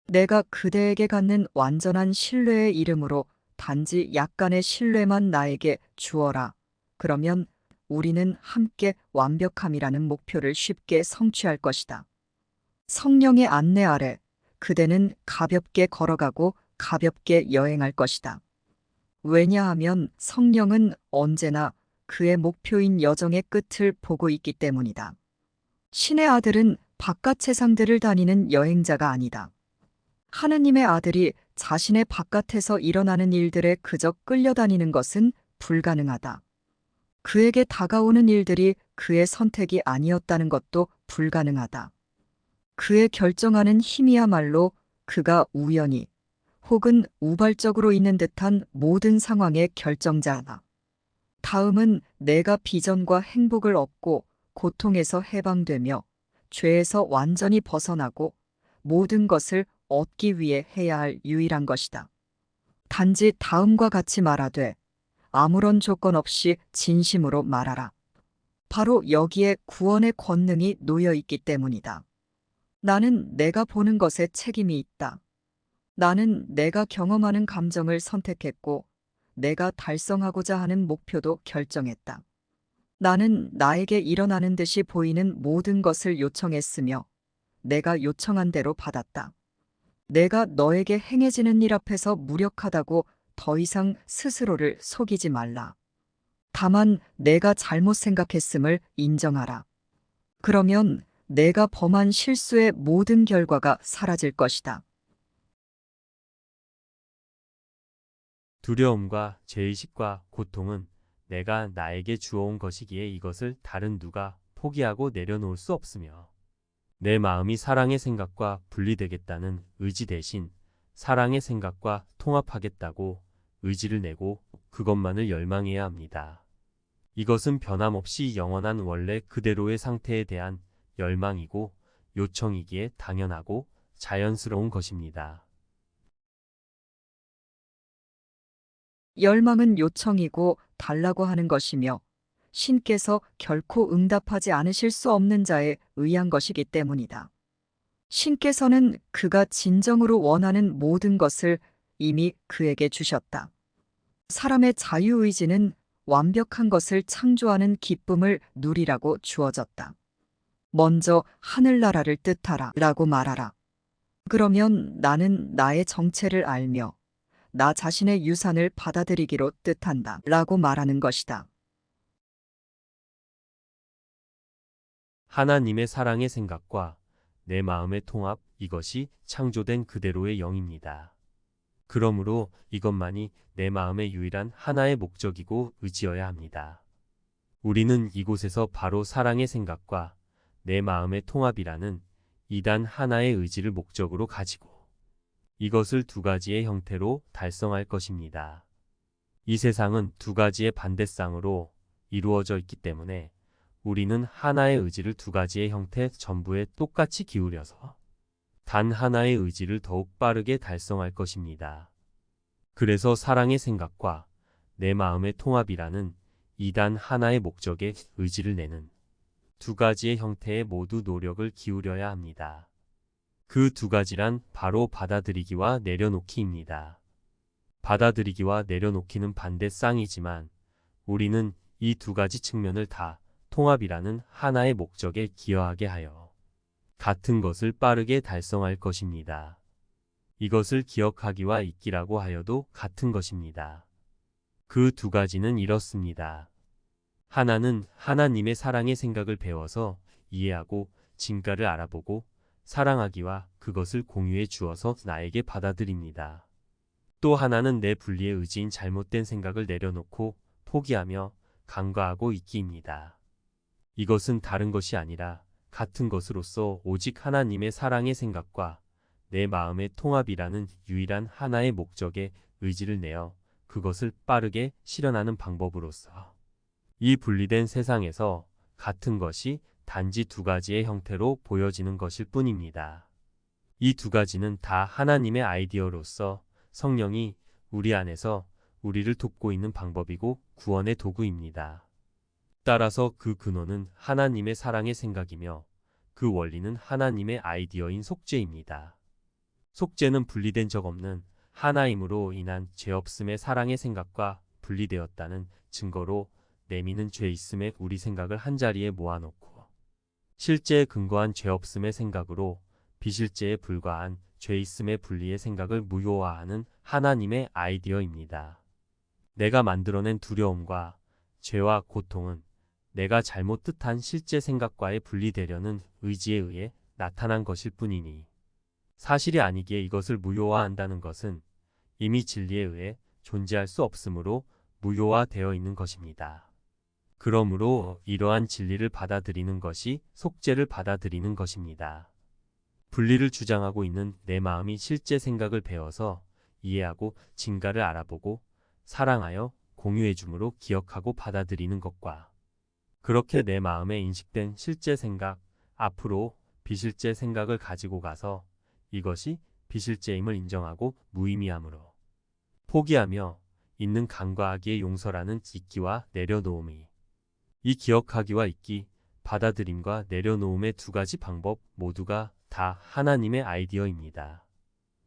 내가 그대에게 갖는 완전한 신뢰의 이름으로 단지 약간의 신뢰만 나에게 주어라. 그러면 우리는 함께 완벽함이라는 목표를 쉽게 성취할 것이다. 성령의 안내 아래 그대는 가볍게 걸어가고 가볍게 여행할 것이다. 왜냐하면 성령은 언제나 그의 목표인 여정의 끝을 보고 있기 때문이다. 신의 아들은 바깥 세상들을 다니는 여행자가 아니다. 하느님의 아들이 자신의 바깥에서 일어나는 일들에 그저 끌려다니는 것은 불가능하다. 그에게 다가오는 일들이 그의 선택이 아니었다는 것도 불가능하다. 그의 결정하는 힘이야말로 그가 우연히 혹은 우발적으로 있는 듯한 모든 상황의 결정자다. 다음은 내가 비전과 행복을 얻고 고통에서 해방되며 죄에서 완전히 벗어나고 모든 것을 얻기 위해 해야 할 유일한 것이다. 단지 다음과 같이 말하되 아무런 조건 없이 진심으로 말하라. 바로 여기에 구원의 권능이 놓여 있기 때문이다. 나는 내가 보는 것에 책임이 있다. 나는 내가 경험하는 감정을 선택했고 내가 달성하고자 하는 목표도 결정했다. 나는 나에게 일어나는 듯이 보이는 모든 것을 요청했으며 내가 요청한 대로 받았다. 내가 너에게 행해지는 일 앞에서 무력하다고 더 이상 스스로를 속이지 말라. 다만 내가 잘못 생각했음을 인정하라. 그러면 내가 범한 실수의 모든 결과가 사라질 것이다. 두려움과 죄의식과 고통은 내가 나에게 주어온 것이기에 이것을 다른 누가 포기하고 내려놓을 수 없으며 내 마음이 사랑의 생각과 분리되겠다는 의지 대신 사랑의 생각과 통합하겠다고 의지를 내고 그것만을 열망해야 합니다. 이것은 변함없이 영원한 원래 그대로의 상태에 대한 열망이고 요청이기에 당연하고 자연스러운 것입니다. 열망은 요청이고 달라고 하는 것이며 신께서 결코 응답하지 않으실 수 없는 자에 의한 것이기 때문이다. 신께서는 그가 진정으로 원하는 모든 것을 이미 그에게 주셨다. 사람의 자유의지는 완벽한 것을 창조하는 기쁨을 누리라고 주어졌다. 먼저 하늘나라를 뜻하라 라고 말하라. 그러면 나는 나의 정체를 알며 나 자신의 유산을 받아들이기로 뜻한다 라고 말하는 것이다. 하나님의 사랑의 생각과 내 마음의 통합, 이것이 창조된 그대로의 영입니다. 그러므로 이것만이 내 마음의 유일한 하나의 목적이고 의지여야 합니다. 우리는 이곳에서 바로 사랑의 생각과 내 마음의 통합이라는 이단 하나의 의지를 목적으로 가지고 이것을 두 가지의 형태로 달성할 것입니다. 이 세상은 두 가지의 반대쌍으로 이루어져 있기 때문에 우리는 하나의 의지를 두 가지의 형태 전부에 똑같이 기울여서 단 하나의 의지를 더욱 빠르게 달성할 것입니다. 그래서 사랑의 생각과 내 마음의 통합이라는 이단 하나의 목적에 의지를 내는 두 가지의 형태에 모두 노력을 기울여야 합니다. 그 두 가지란 바로 받아들이기와 내려놓기입니다. 받아들이기와 내려놓기는 반대 쌍이지만 우리는 이 두 가지 측면을 다 통합이라는 하나의 목적에 기여하게 하여 같은 것을 빠르게 달성할 것입니다. 이것을 기억하기와 잊기라고 하여도 같은 것입니다. 그 두 가지는 이렇습니다. 하나는 하나님의 사랑의 생각을 배워서 이해하고 진가를 알아보고 사랑하기와 그것을 공유해 주어서 나에게 받아들입니다. 또 하나는 내 분리의 의지인 잘못된 생각을 내려놓고 포기하며 간과하고 있기입니다. 이것은 다른 것이 아니라 같은 것으로서 오직 하나님의 사랑의 생각과 내 마음의 통합이라는 유일한 하나의 목적에 의지를 내어 그것을 빠르게 실현하는 방법으로서 이 분리된 세상에서 같은 것이 단지 두 가지의 형태로 보여지는 것일 뿐입니다. 이 두 가지는 다 하나님의 아이디어로서 성령이 우리 안에서 우리를 돕고 있는 방법이고 구원의 도구입니다. 따라서 그 근원은 하나님의 사랑의 생각이며 그 원리는 하나님의 아이디어인 속죄입니다. 속죄는 분리된 적 없는 하나임으로 인한 죄 없음의 사랑의 생각과 분리되었다는 증거로 내미는 죄 있음의 우리 생각을 한자리에 모아놓고 실제에 근거한 죄 없음의 생각으로 비실제에 불과한 죄 있음의 분리의 생각을 무효화하는 하나님의 아이디어입니다. 내가 만들어낸 두려움과 죄와 고통은 내가 잘못 뜻한 실제 생각과의 분리되려는 의지에 의해 나타난 것일 뿐이니 사실이 아니기에 이것을 무효화한다는 것은 이미 진리에 의해 존재할 수 없으므로 무효화되어 있는 것입니다. 그러므로 이러한 진리를 받아들이는 것이 속죄를 받아들이는 것입니다. 분리를 주장하고 있는 내 마음이 실제 생각을 배워서 이해하고 진가를 알아보고 사랑하여 공유해 줌으로 기억하고 받아들이는 것과 그렇게 내 마음에 인식된 실제 생각, 앞으로 비실제 생각을 가지고 가서 이것이 비실제임을 인정하고 무의미함으로 포기하며 있는 간과하기의 용서라는 잊기와 내려놓음이 이 기억하기와 잊기, 받아들임과 내려놓음의 두 가지 방법 모두가 다 하나님의 아이디어입니다.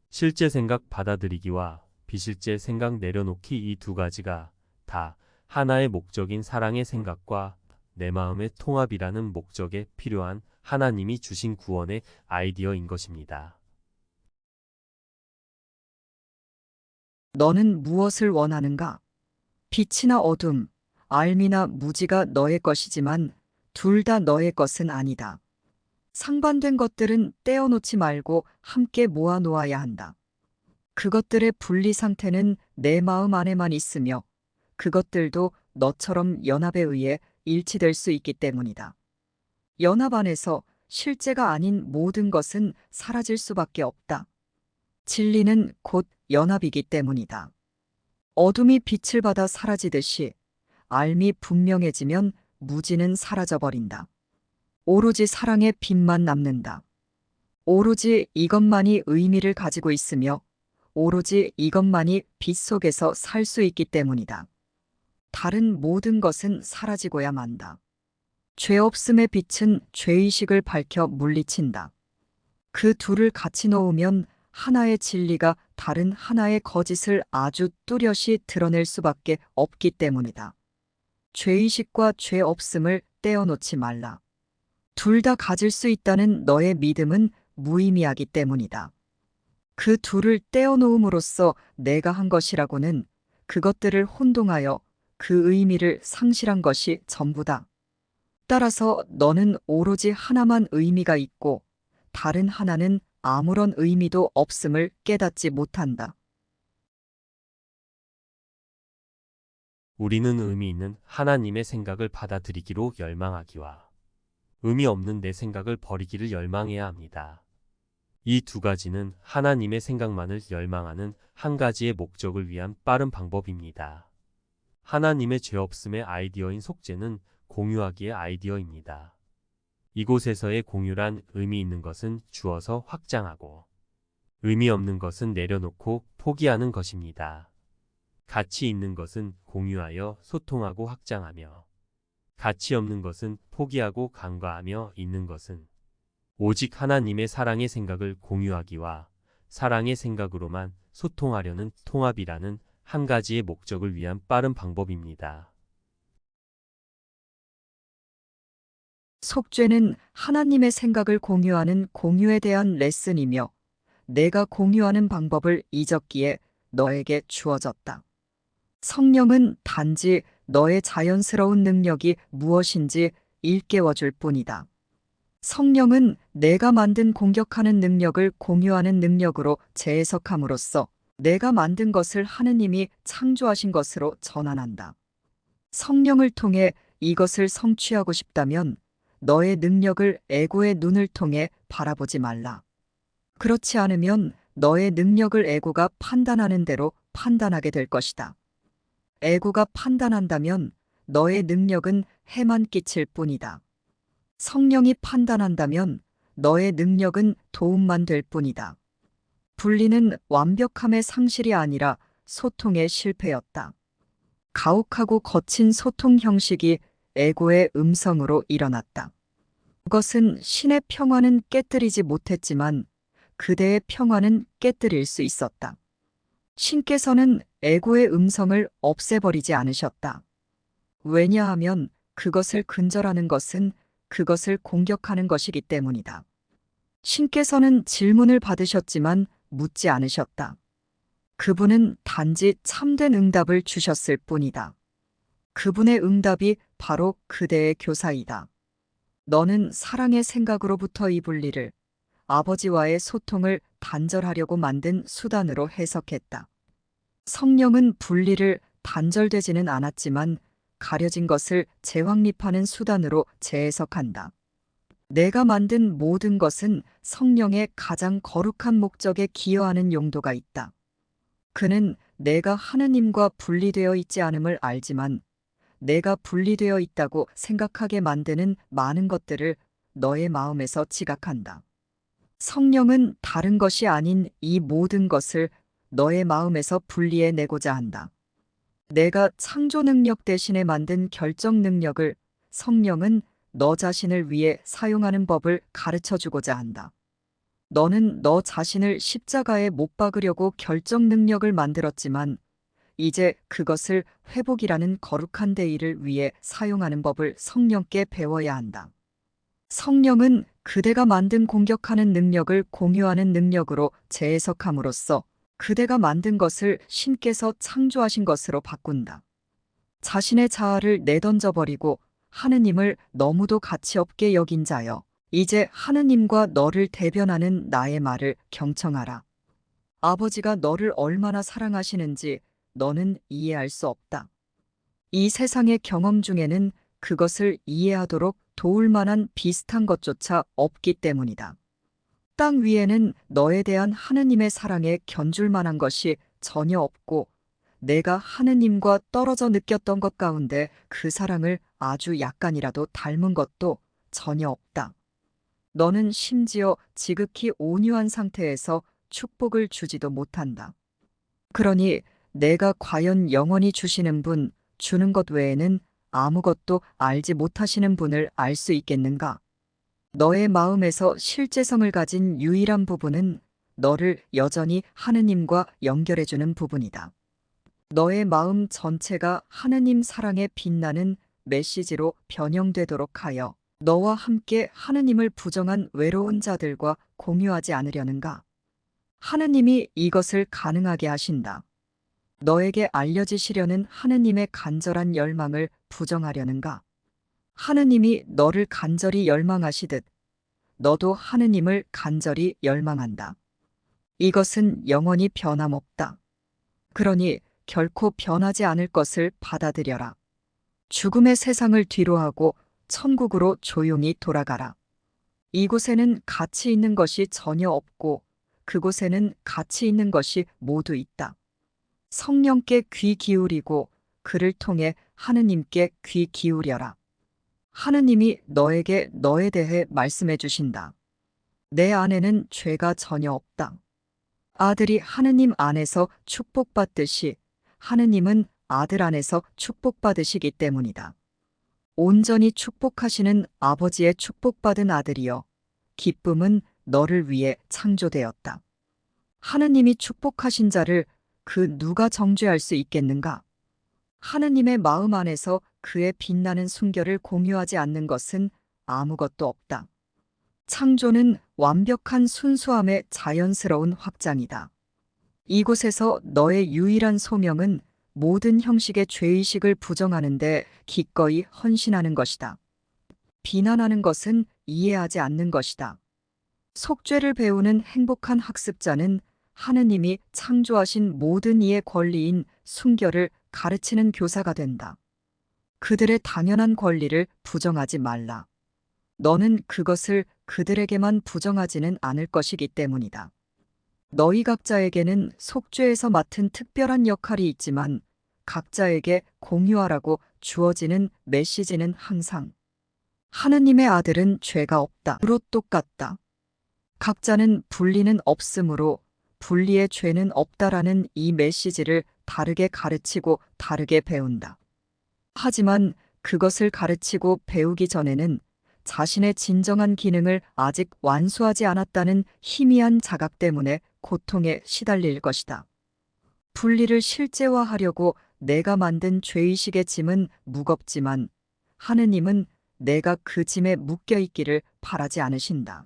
실제 생각 받아들이기와 비실제 생각 내려놓기 이 두 가지가 다 하나의 목적인 사랑의 생각과 내 마음의 통합이라는 목적에 필요한 하나님이 주신 구원의 아이디어인 것입니다. 너는 무엇을 원하는가? 빛이나 어둠, 알미나 무지가 너의 것이지만 둘 다 너의 것은 아니다. 상반된 것들은 떼어놓지 말고 함께 모아 놓아야 한다. 그것들의 분리 상태는 내 마음 안에만 있으며 그것들도 너처럼 연합에 의해 일치될 수 있기 때문이다. 연합 안에서 실제가 아닌 모든 것은 사라질 수밖에 없다. 진리는 곧 연합이기 때문이다. 어둠이 빛을 받아 사라지듯이 알미 분명해지면 무지는 사라져버린다. 오로지 사랑의 빛만 남는다. 오로지 이것만이 의미를 가지고 있으며 오로지 이것만이 빛 속에서 살 수 있기 때문이다. 다른 모든 것은 사라지고야 만다. 죄 없음의 빛은 죄의식을 밝혀 물리친다. 그 둘을 같이 놓으면 하나의 진리가 다른 하나의 거짓을 아주 뚜렷이 드러낼 수밖에 없기 때문이다. 죄의식과 죄 없음을 떼어놓지 말라. 둘 다 가질 수 있다는 너의 믿음은 무의미하기 때문이다. 그 둘을 떼어놓음으로써 내가 한 것이라고는 그것들을 혼동하여 그 의미를 상실한 것이 전부다. 따라서 너는 오로지 하나만 의미가 있고 다른 하나는 아무런 의미도 없음을 깨닫지 못한다. 우리는 의미 있는 하나님의 생각을 받아들이기로 열망하기와 의미 없는 내 생각을 버리기를 열망해야 합니다. 이 두 가지는 하나님의 생각만을 열망하는 한 가지의 목적을 위한 빠른 방법입니다. 하나님의 죄 없음의 아이디어인 속죄는 공유하기의 아이디어입니다. 이곳에서의 공유란 의미 있는 것은 주어서 확장하고 의미 없는 것은 내려놓고 포기하는 것입니다. 가치 있는 것은 공유하여 소통하고 확장하며 가치 없는 것은 포기하고 간과하며 있는 것은 오직 하나님의 사랑의 생각을 공유하기와 사랑의 생각으로만 소통하려는 통합이라는 한 가지의 목적을 위한 빠른 방법입니다. 속죄는 하나님의 생각을 공유하는 공유에 대한 레슨이며 내가 공유하는 방법을 잊었기에 너에게 주어졌다. 성령은 단지 너의 자연스러운 능력이 무엇인지 일깨워줄 뿐이다. 성령은 내가 만든 공격하는 능력을 공유하는 능력으로 재해석함으로써 내가 만든 것을 하느님이 창조하신 것으로 전환한다. 성령을 통해 이것을 성취하고 싶다면 너의 능력을 에고의 눈을 통해 바라보지 말라. 그렇지 않으면 너의 능력을 에고가 판단하는 대로 판단하게 될 것이다. 에고가 판단한다면 너의 능력은 해만 끼칠 뿐이다. 성령이 판단한다면 너의 능력은 도움만 될 뿐이다. 분리는 완벽함의 상실이 아니라 소통의 실패였다. 가혹하고 거친 소통 형식이 에고의 음성으로 일어났다. 그것은 신의 평화는 깨뜨리지 못했지만 그대의 평화는 깨뜨릴 수 있었다. 신께서는 에고의 음성을 없애버리지 않으셨다. 왜냐하면 그것을 근절하는 것은 그것을 공격하는 것이기 때문이다. 신께서는 질문을 받으셨지만 묻지 않으셨다. 그분은 단지 참된 응답을 주셨을 뿐이다. 그분의 응답이 바로 그대의 교사이다. 너는 사랑의 생각으로부터 이 분리를, 아버지와의 소통을 단절하려고 만든 수단으로 해석했다. 성령은 분리를 단절되지는 않았지만 가려진 것을 재확립하는 수단으로 재해석한다. 내가 만든 모든 것은 성령의 가장 거룩한 목적에 기여하는 용도가 있다. 그는 내가 하느님과 분리되어 있지 않음을 알지만 내가 분리되어 있다고 생각하게 만드는 많은 것들을 너의 마음에서 지각한다. 성령은 다른 것이 아닌 이 모든 것을 너의 마음에서 분리해 내고자 한다. 내가 창조 능력 대신에 만든 결정 능력을 성령은 너 자신을 위해 사용하는 법을 가르쳐 주고자 한다. 너는 너 자신을 십자가에 못 박으려고 결정 능력을 만들었지만 이제 그것을 회복이라는 거룩한 대의를 위해 사용하는 법을 성령께 배워야 한다. 성령은 그대가 만든 공격하는 능력을 공유하는 능력으로 재해석함으로써 그대가 만든 것을 신께서 창조하신 것으로 바꾼다. 자신의 자아를 내던져버리고 하느님을 너무도 가치없게 여긴 자여, 이제 하느님과 너를 대변하는 나의 말을 경청하라. 아버지가 너를 얼마나 사랑하시는지 너는 이해할 수 없다. 이 세상의 경험 중에는 그것을 이해하도록 도울 만한 비슷한 것조차 없기 때문이다. 땅 위에는 너에 대한 하느님의 사랑에 견줄 만한 것이 전혀 없고 내가 하느님과 떨어져 느꼈던 것 가운데 그 사랑을 아주 약간이라도 닮은 것도 전혀 없다. 너는 심지어 지극히 온유한 상태에서 축복을 주지도 못한다. 그러니 내가 과연 영원히 주시는 분, 주는 것 외에는 아무것도 알지 못하시는 분을 알 수 있겠는가? 너의 마음에서 실제성을 가진 유일한 부분은 너를 여전히 하느님과 연결해주는 부분이다. 너의 마음 전체가 하느님 사랑에 빛나는 메시지로 변형되도록 하여 너와 함께 하느님을 부정한 외로운 자들과 공유하지 않으려는가? 하느님이 이것을 가능하게 하신다. 너에게 알려지시려는 하느님의 간절한 열망을 부정하려는가? 하느님이 너를 간절히 열망하시듯 너도 하느님을 간절히 열망한다. 이것은 영원히 변함없다. 그러니 결코 변하지 않을 것을 받아들여라. 죽음의 세상을 뒤로하고 천국으로 조용히 돌아가라. 이곳에는 가치 있는 것이 전혀 없고 그곳에는 가치 있는 것이 모두 있다. 성령께 귀 기울이고 그를 통해 하느님께 귀 기울여라. 하느님이 너에게 너에 대해 말씀해 주신다. 내 안에는 죄가 전혀 없다. 아들이 하느님 안에서 축복받듯이 하느님은 아들 안에서 축복받으시기 때문이다. 온전히 축복하시는 아버지의 축복받은 아들이여, 기쁨은 너를 위해 창조되었다. 하느님이 축복하신 자를 그 누가 정죄할 수 있겠는가? 하느님의 마음 안에서 그의 빛나는 순결을 공유하지 않는 것은 아무것도 없다. 창조는 완벽한 순수함의 자연스러운 확장이다. 이곳에서 너의 유일한 소명은 모든 형식의 죄의식을 부정하는데 기꺼이 헌신하는 것이다. 비난하는 것은 이해하지 않는 것이다. 속죄를 배우는 행복한 학습자는 하느님이 창조하신 모든 이의 권리인 순결을 가르치는 교사가 된다. 그들의 당연한 권리를 부정하지 말라. 너는 그것을 그들에게만 부정하지는 않을 것이기 때문이다. 너희 각자에게는 속죄에서 맡은 특별한 역할이 있지만 각자에게 공유하라고 주어지는 메시지는 항상 하느님의 아들은 죄가 없다.로 똑같다. 각자는 분리는 없으므로 분리의 죄는 없다라는 이 메시지를 다르게 가르치고 다르게 배운다. 하지만 그것을 가르치고 배우기 전에는 자신의 진정한 기능을 아직 완수하지 않았다는 희미한 자각 때문에 고통에 시달릴 것이다. 분리를 실제화하려고 내가 만든 죄의식의 짐은 무겁지만 하느님은 내가 그 짐에 묶여 있기를 바라지 않으신다.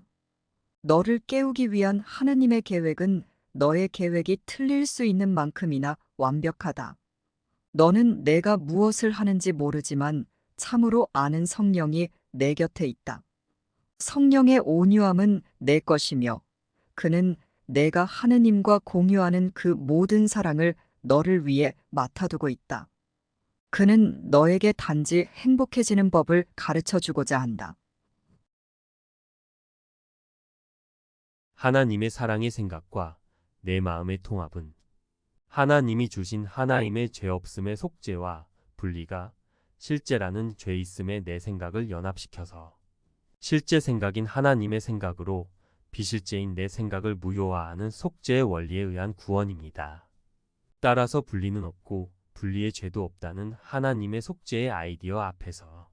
너를 깨우기 위한 하느님의 계획은 너의 계획이 틀릴 수 있는 만큼이나 완벽하다. 너는 내가 무엇을 하는지 모르지만 참으로 아는 성령이 내 곁에 있다. 성령의 온유함은 내 것이며 그는 내가 하느님과 공유하는 그 모든 사랑을 너를 위해 맡아두고 있다. 그는 너에게 단지 행복해지는 법을 가르쳐 주고자 한다. 하나님의 사랑의 생각과 내 마음의 통합은 하나님이 주신 하나님의 죄 없음의 속죄와 분리가 실제라는 죄 있음의 내 생각을 연합시켜서 실제 생각인 하나님의 생각으로 비실제인 내 생각을 무효화하는 속죄의 원리에 의한 구원입니다. 따라서 분리는 없고 분리의 죄도 없다는 하나님의 속죄의 아이디어 앞에서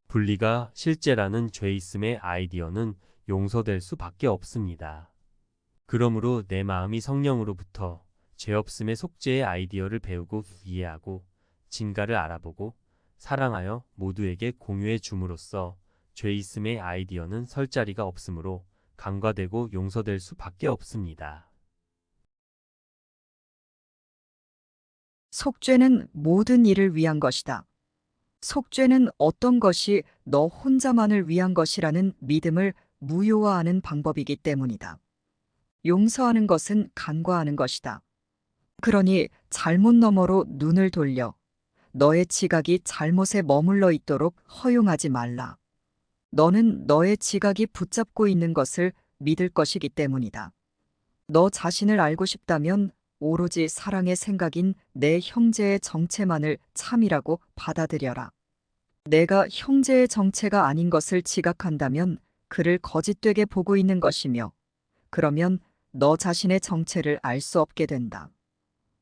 분리가 실제라는 죄 있음의 아이디어는 용서될 수밖에 없습니다. 그러므로 내 마음이 성령으로부터 죄 없음의 속죄의 아이디어를 배우고 이해하고 진가를 알아보고 사랑하여 모두에게 공유해 줌으로써 죄 있음의 아이디어는 설 자리가 없으므로 간과되고 용서될 수밖에 없습니다. 속죄는 모든 일을 위한 것이다. 속죄는 어떤 것이 너 혼자만을 위한 것이라는 믿음을 무효화하는 방법이기 때문이다. 용서하는 것은 간과하는 것이다. 그러니 잘못 너머로 눈을 돌려 너의 지각이 잘못에 머물러 있도록 허용하지 말라. 너는 너의 지각이 붙잡고 있는 것을 믿을 것이기 때문이다. 너 자신을 알고 싶다면 오로지 사랑의 생각인 내 형제의 정체만을 참이라고 받아들여라. 내가 형제의 정체가 아닌 것을 지각한다면 그를 거짓되게 보고 있는 것이며, 그러면 너 자신의 정체를 알 수 없게 된다.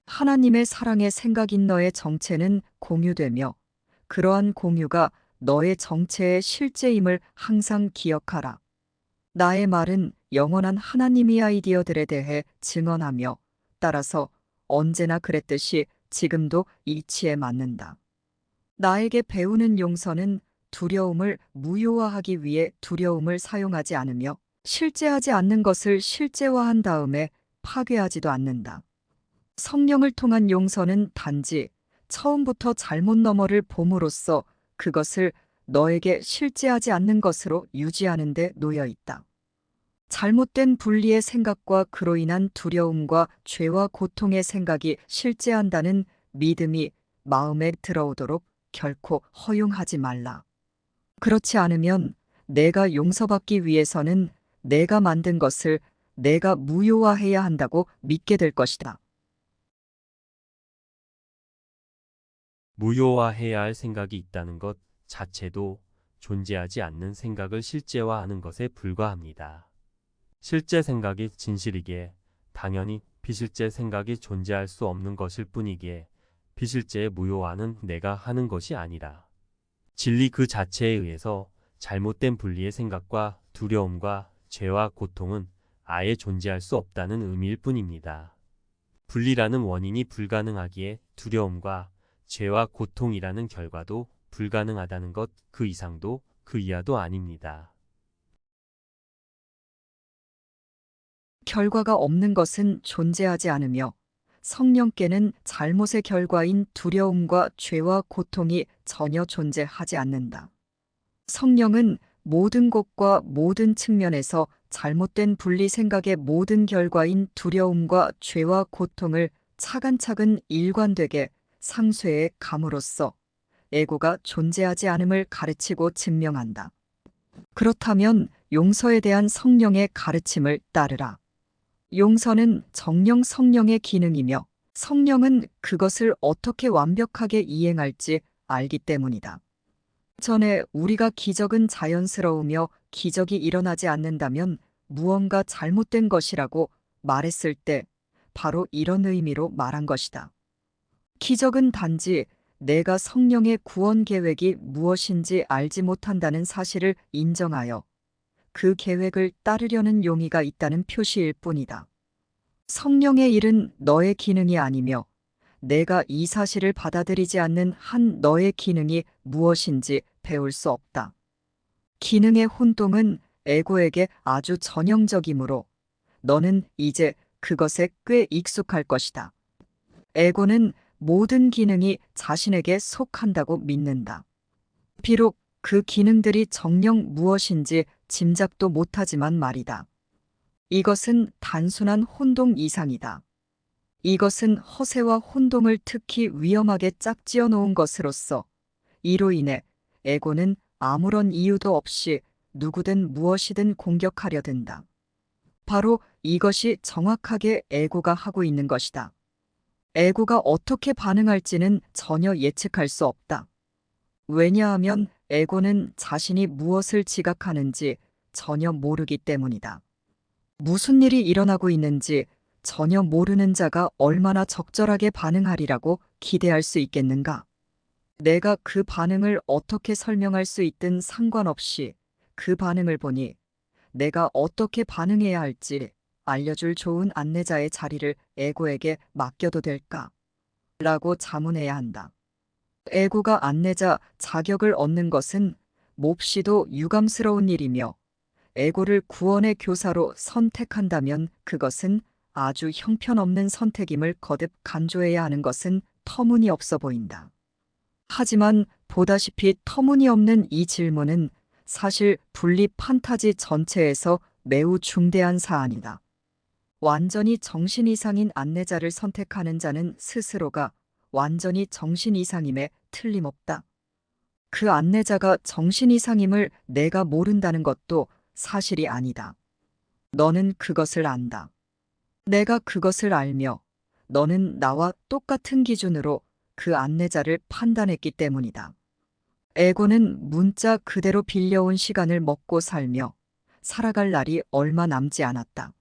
하나님의 사랑의 생각인 너의 정체는 공유되며, 그러한 공유가 너의 정체의 실제임을 항상 기억하라. 나의 말은 영원한 하나님의 아이디어들에 대해 증언하며, 따라서 언제나 그랬듯이 지금도 이치에 맞는다. 나에게 배우는 용서는 두려움을 무효화하기 위해 두려움을 사용하지 않으며 실제하지 않는 것을 실제화한 다음에 파괴하지도 않는다. 성령을 통한 용서는 단지 처음부터 잘못 너머를 봄으로써 그것을 너에게 실제하지 않는 것으로 유지하는 데 놓여 있다. 잘못된 분리의 생각과 그로 인한 두려움과 죄와 고통의 생각이 실제한다는 믿음이 마음에 들어오도록 결코 허용하지 말라. 그렇지 않으면 내가 용서받기 위해서는 내가 만든 것을 내가 무효화해야 한다고 믿게 될 것이다. 무효화해야 할 생각이 있다는 것 자체도 존재하지 않는 생각을 실제화하는 것에 불과합니다. 실제 생각이 진실이기에 당연히 비실제 생각이 존재할 수 없는 것일 뿐이기에 비실제의 무효화는 내가 하는 것이 아니라 진리 그 자체에 의해서 잘못된 분리의 생각과 두려움과 죄와 고통은 아예 존재할 수 없다는 의미일 뿐입니다. 분리라는 원인이 불가능하기에 두려움과 죄와 고통이라는 결과도 불가능하다는 것 그 이상도 그 이하도 아닙니다. 결과가 없는 것은 존재하지 않으며 성령께는 잘못의 결과인 두려움과 죄와 고통이 전혀 존재하지 않는다. 성령은 모든 곳과 모든 측면에서 잘못된 분리 생각의 모든 결과인 두려움과 죄와 고통을 차근차근 일관되게 상쇄해 감으로써 애고가 존재하지 않음을 가르치고 증명한다. 그렇다면 용서에 대한 성령의 가르침을 따르라. 용서는 정령 성령의 기능이며 성령은 그것을 어떻게 완벽하게 이행할지 알기 때문이다. 전에 우리가 기적은 자연스러우며 기적이 일어나지 않는다면 무언가 잘못된 것이라고 말했을 때 바로 이런 의미로 말한 것이다. 기적은 단지 내가 성령의 구원 계획이 무엇인지 알지 못한다는 사실을 인정하여 그 계획을 따르려는 용의가 있다는 표시일 뿐이다. 성령의 일은 너의 기능이 아니며 내가 이 사실을 받아들이지 않는 한 너의 기능이 무엇인지 배울 수 없다. 기능의 혼동은 에고에게 아주 전형적이므로 너는 이제 그것에 꽤 익숙할 것이다. 에고는 모든 기능이 자신에게 속한다고 믿는다. 비록 그 기능들이 정녕 무엇인지 짐작도 못하지만 말이다. 이것은 단순한 혼동 이상이다. 이것은 허세와 혼동을 특히 위험하게 짝지어 놓은 것으로서 이로 인해 에고는 아무런 이유도 없이 누구든 무엇이든 공격하려 든다. 바로 이것이 정확하게 에고가 하고 있는 것이다. 에고가 어떻게 반응할지는 전혀 예측할 수 없다. 왜냐하면 에고는 자신이 무엇을 지각하는지 전혀 모르기 때문이다. 무슨 일이 일어나고 있는지 전혀 모르는 자가 얼마나 적절하게 반응하리라고 기대할 수 있겠는가? 내가 그 반응을 어떻게 설명할 수 있든 상관없이 그 반응을 보니 내가 어떻게 반응해야 할지 알려줄 좋은 안내자의 자리를 에고에게 맡겨도 될까? 라고 자문해야 한다. 에고가 안내자 자격을 얻는 것은 몹시도 유감스러운 일이며 에고를 구원의 교사로 선택한다면 그것은 아주 형편없는 선택임을 거듭 강조해야 하는 것은 터무니없어 보인다. 하지만 보다시피 터무니없는 이 질문은 사실 분리 판타지 전체에서 매우 중대한 사안이다. 완전히 정신 이상인 안내자를 선택하는 자는 스스로가 완전히 정신 이상임에 틀림없다. 그 안내자가 정신 이상임을 내가 모른다는 것도 사실이 아니다. 너는 그것을 안다. 내가 그것을 알며 너는 나와 똑같은 기준으로 그 안내자를 판단했기 때문이다. 에고는 문자 그대로 빌려온 시간을 먹고 살며 살아갈 날이 얼마 남지 않았다.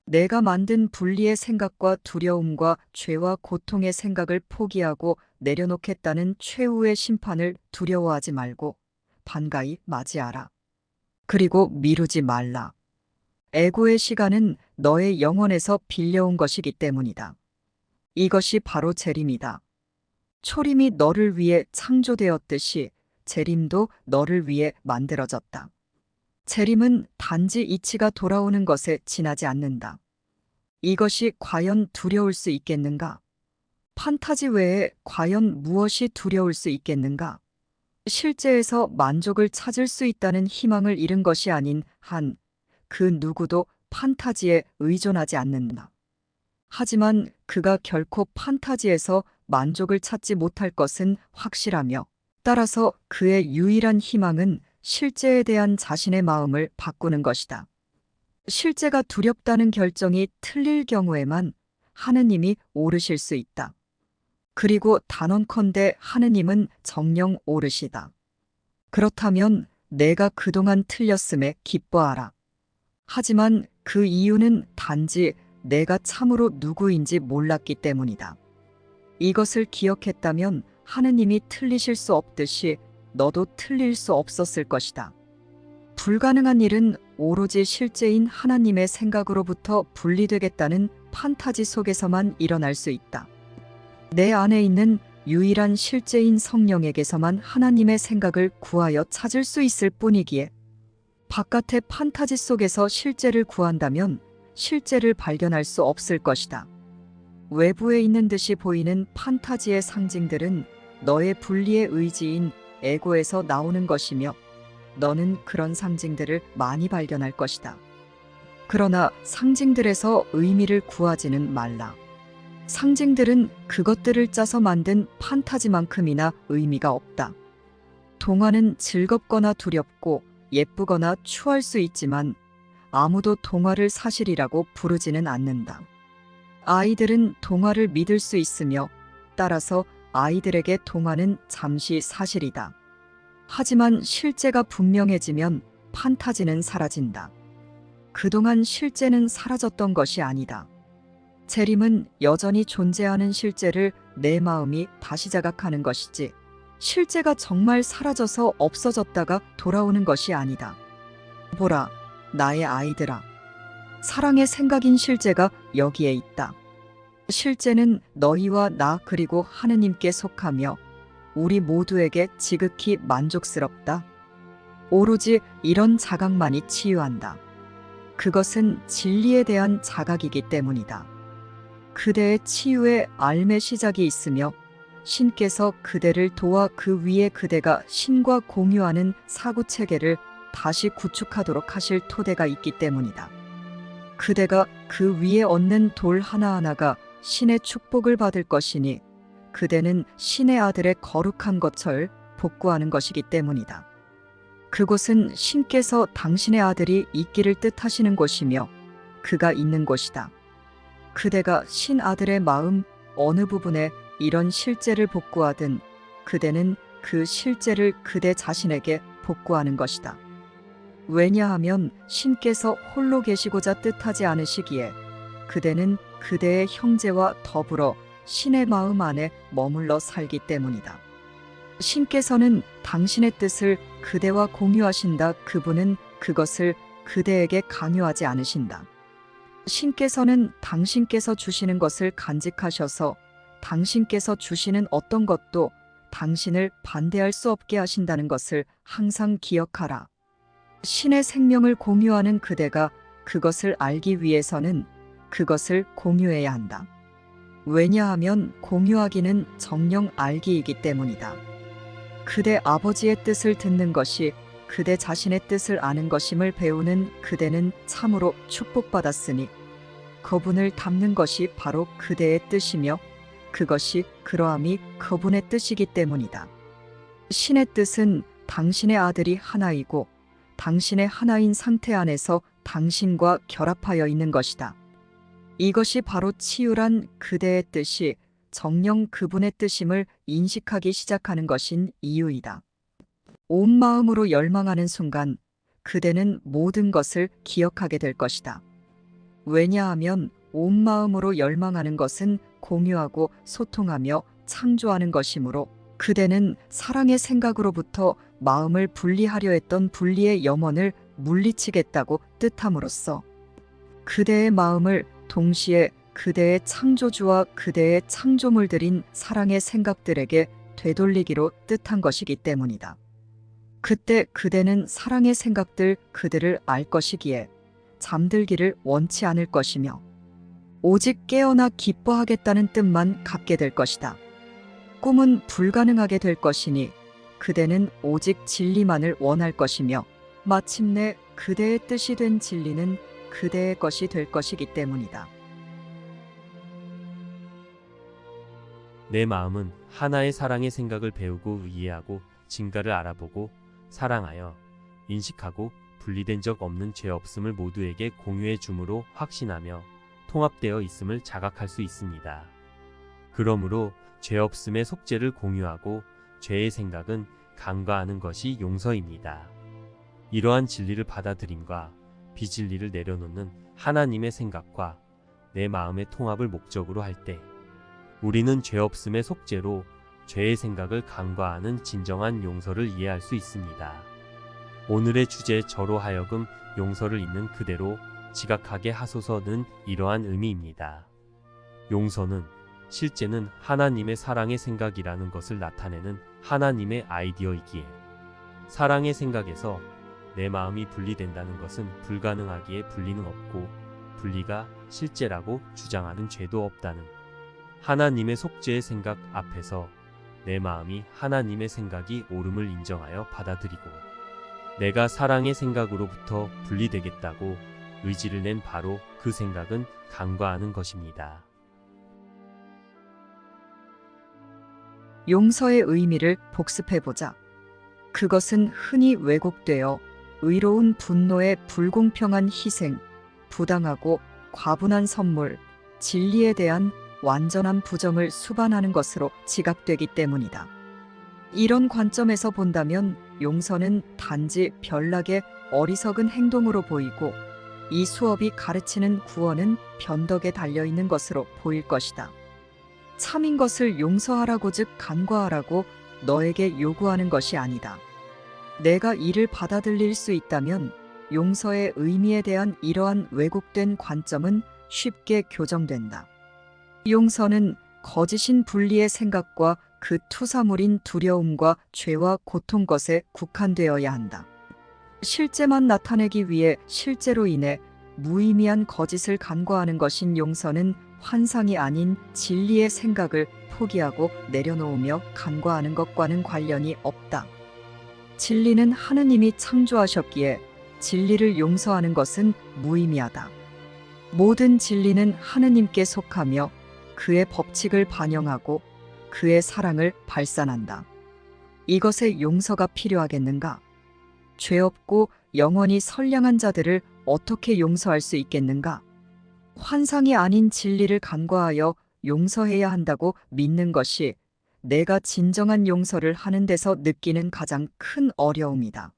내가 만든 분리의 생각과 두려움과 죄와 고통의 생각을 포기하고 내려놓겠다는 최후의 심판을 두려워하지 말고 반가이 맞이하라. 그리고 미루지 말라. 에고의 시간은 너의 영혼에서 빌려온 것이기 때문이다. 이것이 바로 재림이다. 초림이 너를 위해 창조되었듯이 재림도 너를 위해 만들어졌다. 재림은 단지 이치가 돌아오는 것에 지나지 않는다. 이것이 과연 두려울 수 있겠는가? 판타지 외에 과연 무엇이 두려울 수 있겠는가? 실제에서 만족을 찾을 수 있다는 희망을 잃은 것이 아닌 한 그 누구도 판타지에 의존하지 않는다. 하지만 그가 결코 판타지에서 만족을 찾지 못할 것은 확실하며 따라서 그의 유일한 희망은 실제에 대한 자신의 마음을 바꾸는 것이다. 실제가 두렵다는 결정이 틀릴 경우에만 하느님이 오르실 수 있다. 그리고 단언컨대 하느님은 정녕 오르시다. 그렇다면 내가 그동안 틀렸음에 기뻐하라. 하지만 그 이유는 단지 내가 참으로 누구인지 몰랐기 때문이다. 이것을 기억했다면 하느님이 틀리실 수 없듯이 너도 틀릴 수 없었을 것이다. 불가능한 일은 오로지 실제인 하나님의 생각으로부터 분리되겠다는 판타지 속에서만 일어날 수 있다. 내 안에 있는 유일한 실제인 성령에게서만 하나님의 생각을 구하여 찾을 수 있을 뿐이기에 바깥의 판타지 속에서 실제를 구한다면 실제를 발견할 수 없을 것이다. 외부에 있는 듯이 보이는 판타지의 상징들은 너의 분리의 의지인 에고에서 나오는 것이며 너는 그런 상징들을 많이 발견할 것이다. 그러나 상징들에서 의미를 구하지는 말라. 상징들은 그것들을 짜서 만든 판타지만큼이나 의미가 없다. 동화는 즐겁거나 두렵고 예쁘거나 추할 수 있지만 아무도 동화를 사실이라고 부르지는 않는다. 아이들은 동화를 믿을 수 있으며 따라서 아이들에게 동화는 잠시 사실이다. 하지만 실제가 분명해지면 판타지는 사라진다. 그동안 실제는 사라졌던 것이 아니다. 재림은 여전히 존재하는 실제를 내 마음이 다시 자각하는 것이지 실제가 정말 사라져서 없어졌다가 돌아오는 것이 아니다. 보라, 나의 아이들아. 사랑의 생각인 실제가 여기에 있다. 실제는 너희와 나 그리고 하느님께 속하며 우리 모두에게 지극히 만족스럽다. 오로지 이런 자각만이 치유한다. 그것은 진리에 대한 자각이기 때문이다. 그대의 치유의 알매 시작이 있으며 신께서 그대를 도와 그 위에 그대가 신과 공유하는 사고체계를 다시 구축하도록 하실 토대가 있기 때문이다. 그대가 그 위에 얹는 돌 하나하나가 신의 축복을 받을 것이니 그대는 신의 아들의 거룩한 것을 복구하는 것이기 때문이다. 그곳은 신께서 당신의 아들이 있기를 뜻하시는 곳이며 그가 있는 곳이다. 그대가 신 아들의 마음 어느 부분에 이런 실제를 복구하든 그대는 그 실제를 그대 자신에게 복구하는 것이다. 왜냐하면 신께서 홀로 계시고자 뜻하지 않으시기에 그대는 그대의 형제와 더불어 신의 마음 안에 머물러 살기 때문이다. 신께서는 당신의 뜻을 그대와 공유하신다. 그분은 그것을 그대에게 강요하지 않으신다. 신께서는 당신께서 주시는 것을 간직하셔서 당신께서 주시는 어떤 것도 당신을 반대할 수 없게 하신다는 것을 항상 기억하라. 신의 생명을 공유하는 그대가 그것을 알기 위해서는 그것을 공유해야 한다. 왜냐하면 공유하기는 정녕 알기이기 때문이다. 그대 아버지의 뜻을 듣는 것이 그대 자신의 뜻을 아는 것임을 배우는 그대는 참으로 축복받았으니 그분을 닮는 것이 바로 그대의 뜻이며 그것이 그러함이 그분의 뜻이기 때문이다. 신의 뜻은 당신의 아들이 하나이고 당신의 하나인 상태 안에서 당신과 결합하여 있는 것이다. 이것이 바로 치유란 그대의 뜻이 정녕 그분의 뜻임을 인식하기 시작하는 것인 이유이다. 온 마음으로 열망하는 순간 그대는 모든 것을 기억하게 될 것이다. 왜냐하면 온 마음으로 열망하는 것은 공유하고 소통하며 창조하는 것이므로 그대는 사랑의 생각으로부터 마음을 분리하려 했던 분리의 염원을 물리치겠다고 뜻함으로써 그대의 마음을 동시에 그대의 창조주와 그대의 창조물들인 사랑의 생각들에게 되돌리기로 뜻한 것이기 때문이다. 그때 그대는 사랑의 생각들 그들을 알 것이기에 잠들기를 원치 않을 것이며 오직 깨어나 기뻐하겠다는 뜻만 갖게 될 것이다. 꿈은 불가능하게 될 것이니 그대는 오직 진리만을 원할 것이며 마침내 그대의 뜻이 된 진리는 그대의 것이 될 것이기 때문이다. 내 마음은 하나의 사랑의 생각을 배우고 이해하고 진가를 알아보고 사랑하여 인식하고 분리된 적 없는 죄 없음을 모두에게 공유해 줌으로 확신하며 통합되어 있음을 자각할 수 있습니다. 그러므로 죄 없음의 속죄를 공유하고 죄의 생각은 간과하는 것이 용서입니다. 이러한 진리를 받아들임과 비진리를 내려놓는 하나님의 생각과 내 마음의 통합을 목적으로 할 때 우리는 죄 없음의 속죄로 죄의 생각을 간과하는 진정한 용서를 이해할 수 있습니다. 오늘의 주제 저로 하여금 용서를 있는 그대로 지각하게 하소서는 이러한 의미입니다. 용서는 실제는 하나님의 사랑의 생각이라는 것을 나타내는 하나님의 아이디어이기에 사랑의 생각에서 내 마음이 분리된다는 것은 불가능하기에 분리는 없고 분리가 실제라고 주장하는 죄도 없다는 하나님의 속죄의 생각 앞에서 내 마음이 하나님의 생각이 옳음을 인정하여 받아들이고 내가 사랑의 생각으로부터 분리되겠다고 의지를 낸 바로 그 생각은 간과하는 것입니다. 용서의 의미를 복습해보자. 그것은 흔히 왜곡되어 의로운 분노의 불공평한 희생, 부당하고 과분한 선물, 진리에 대한 완전한 부정을 수반하는 것으로 지각되기 때문이다. 이런 관점에서 본다면 용서는 단지 별나게 어리석은 행동으로 보이고 이 수업이 가르치는 구원은 변덕에 달려있는 것으로 보일 것이다. 참인 것을 용서하라고 즉 간과하라고 너에게 요구하는 것이 아니다. 내가 이를 받아들일 수 있다면 용서의 의미에 대한 이러한 왜곡된 관점은 쉽게 교정된다. 용서는 거짓인 분리의 생각과 그 투사물인 두려움과 죄와 고통 것에 국한되어야 한다. 실제만 나타내기 위해 실제로 인해 무의미한 거짓을 간과하는 것인 용서는 환상이 아닌 진리의 생각을 포기하고 내려놓으며 간과하는 것과는 관련이 없다. 진리는 하느님이 창조하셨기에 진리를 용서하는 것은 무의미하다. 모든 진리는 하느님께 속하며 그의 법칙을 반영하고 그의 사랑을 발산한다. 이것에 용서가 필요하겠는가? 죄 없고 영원히 선량한 자들을 어떻게 용서할 수 있겠는가? 환상이 아닌 진리를 간과하여 용서해야 한다고 믿는 것이 내가 진정한 용서를 하는 데서 느끼는 가장 큰 어려움이다.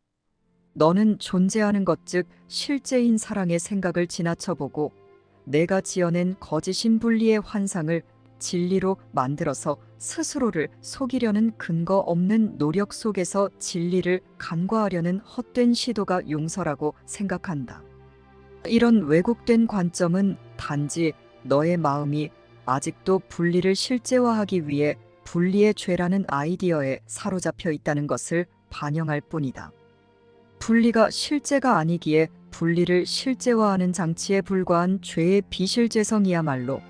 너는 존재하는 것 즉 실제인 사랑의 생각을 지나쳐보고 내가 지어낸 거짓인 분리의 환상을 진리로 만들어서 스스로를 속이려는 근거 없는 노력 속에서 진리를 간과하려는 헛된 시도가 용서라고 생각한다. 이런 왜곡된 관점은 단지 너의 마음이 아직도 분리를 실제화하기 위해 분리의 죄라는 아이디어에 사로잡혀 있다는 것을 반영할 뿐이다. 분리가 실제가 아니기에 분리를 실제화하는 장치에 불과한 죄의 비실제성이야말로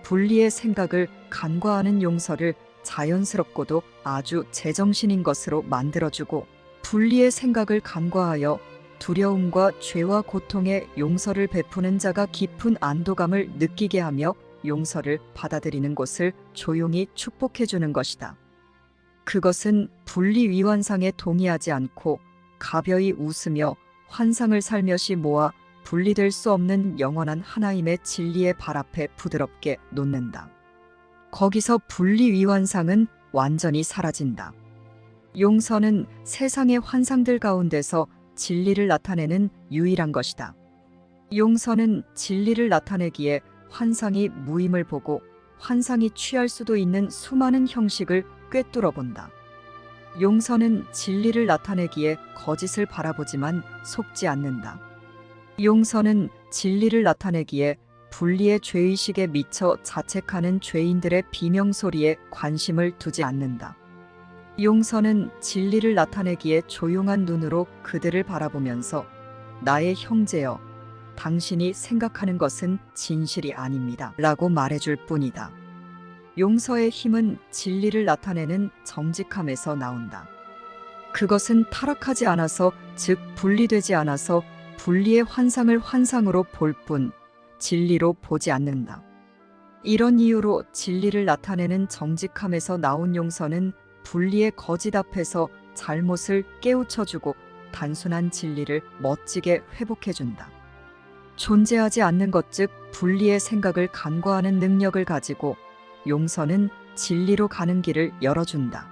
분리의 생각을 간과하는 용서를 자연스럽고도 아주 제정신인 것으로 만들어주고 분리의 생각을 간과하여 두려움과 죄와 고통의 용서를 베푸는 자가 깊은 안도감을 느끼게 하며 용서를 받아들이는 곳을 조용히 축복해주는 것이다. 그것은 분리 위완상에 동의하지 않고 가벼이 웃으며 환상을 살며시 모아 분리될 수 없는 영원한 하나임의 진리의 발 앞에 부드럽게 놓는다. 거기서 분리 위완상은 완전히 사라진다. 용서는 세상의 환상들 가운데서 진리를 나타내는 유일한 것이다. 용서는 진리를 나타내기에 환상이 무임을 보고 환상이 취할 수도 있는 수많은 형식을 꿰뚫어 본다. 용서는 진리를 나타내기에 거짓을 바라보지만 속지 않는다. 용서는 진리를 나타내기에 분리의 죄의식에 미쳐 자책하는 죄인들의 비명소리에 관심을 두지 않는다. 용서는 진리를 나타내기에 조용한 눈으로 그들을 바라보면서 나의 형제여, 당신이 생각하는 것은 진실이 아닙니다. 라고 말해줄 뿐이다. 용서의 힘은 진리를 나타내는 정직함에서 나온다. 그것은 타락하지 않아서, 즉 분리되지 않아서 분리의 환상을 환상으로 볼 뿐 진리로 보지 않는다. 이런 이유로 진리를 나타내는 정직함에서 나온 용서는 분리의 거짓 앞에서 잘못을 깨우쳐주고 단순한 진리를 멋지게 회복해준다. 존재하지 않는 것 즉 분리의 생각을 간과하는 능력을 가지고 용서는 진리로 가는 길을 열어준다.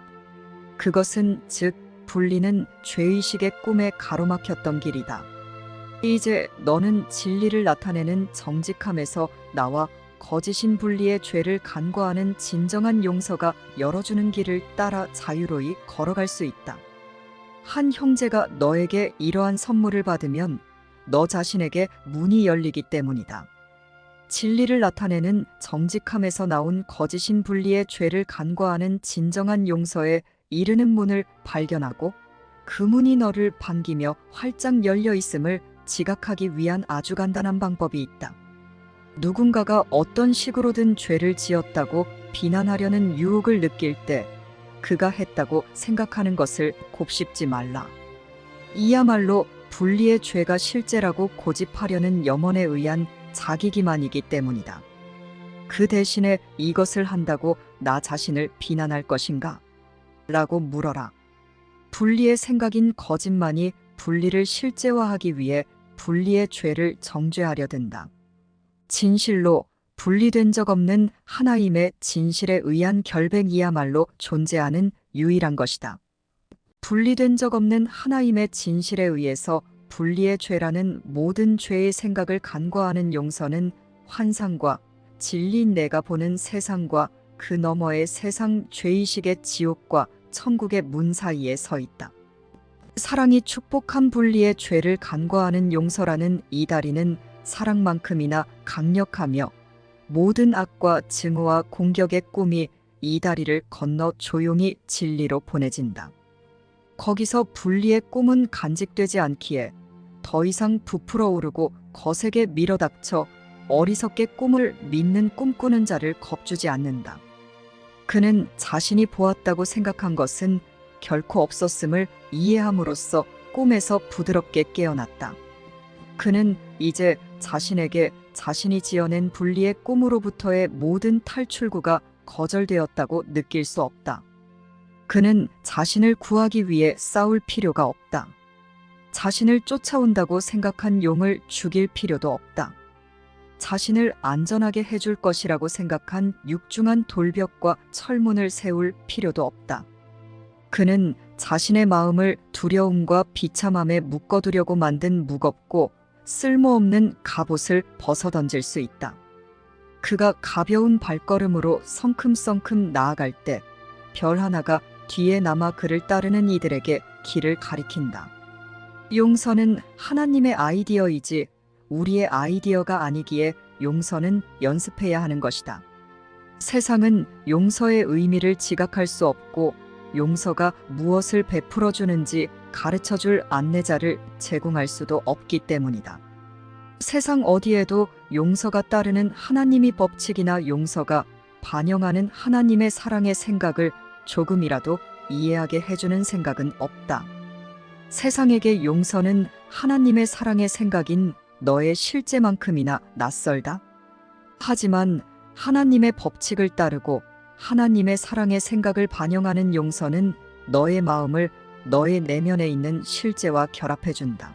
그것은 즉 분리는 죄의식의 꿈에 가로막혔던 길이다. 이제 너는 진리를 나타내는 정직함에서 나와 거짓인 분리의 죄를 간과하는 진정한 용서가 열어주는 길을 따라 자유로이 걸어갈 수 있다. 한 형제가 너에게 이러한 선물을 받으면 너 자신에게 문이 열리기 때문이다. 진리를 나타내는 정직함에서 나온 거짓인 분리의 죄를 간과하는 진정한 용서에 이르는 문을 발견하고 그 문이 너를 반기며 활짝 열려 있음을 지각하기 위한 아주 간단한 방법이 있다. 누군가가 어떤 식으로든 죄를 지었다고 비난하려는 유혹을 느낄 때 그가 했다고 생각하는 것을 곱씹지 말라. 이야말로 분리의 죄가 실제라고 고집하려는 염원에 의한 자기 기만이기 때문이다. 그 대신에 이것을 한다고 나 자신을 비난할 것인가? 라고 물어라. 분리의 생각인 거짓만이 분리를 실제화하기 위해 분리의 죄를 정죄하려 든다. 진실로 분리된 적 없는 하나임의 진실에 의한 결백이야말로 존재하는 유일한 것이다. 분리된 적 없는 하나임의 진실에 의해서 분리의 죄라는 모든 죄의 생각을 간과하는 용서는 환상과 진리인 내가 보는 세상과 그 너머의 세상 죄의식의 지옥과 천국의 문 사이에 서 있다. 사랑이 축복한 분리의 죄를 간과하는 용서라는 이 다리는 사랑만큼이나 강력하며 모든 악과 증오와 공격의 꿈이 이 다리를 건너 조용히 진리로 보내진다. 거기서 분리의 꿈은 간직되지 않기에 더 이상 부풀어 오르고 거세게 밀어닥쳐 어리석게 꿈을 믿는 꿈꾸는 자를 겁주지 않는다. 그는 자신이 보았다고 생각한 것은 결코 없었음을 이해함으로써 꿈에서 부드럽게 깨어났다. 그는 이제 자신에게 자신이 지어낸 분리의 꿈으로부터의 모든 탈출구가 거절되었다고 느낄 수 없다. 그는 자신을 구하기 위해 싸울 필요가 없다. 자신을 쫓아온다고 생각한 용을 죽일 필요도 없다. 자신을 안전하게 해줄 것이라고 생각한 육중한 돌벽과 철문을 세울 필요도 없다. 그는 자신의 마음을 두려움과 비참함에 묶어두려고 만든 무겁고 쓸모없는 갑옷을 벗어던질 수 있다. 그가 가벼운 발걸음으로 성큼성큼 나아갈 때 별 하나가 뒤에 남아 그를 따르는 이들에게 길을 가리킨다. 용서는 하나님의 아이디어이지 우리의 아이디어가 아니기에 용서는 연습해야 하는 것이다. 세상은 용서의 의미를 지각할 수 없고 용서가 무엇을 베풀어 주는지 가르쳐 줄 안내자를 제공할 수도 없기 때문이다. 세상 어디에도 용서가 따르는 하나님의 법칙이나 용서가 반영하는 하나님의 사랑의 생각을 조금이라도 이해하게 해주는 생각은 없다. 세상에게 용서는 하나님의 사랑의 생각인 너의 실제만큼이나 낯설다. 하지만 하나님의 법칙을 따르고 하나님의 사랑의 생각을 반영하는 용서는 너의 마음을 너의 내면에 있는 실제와 결합해준다.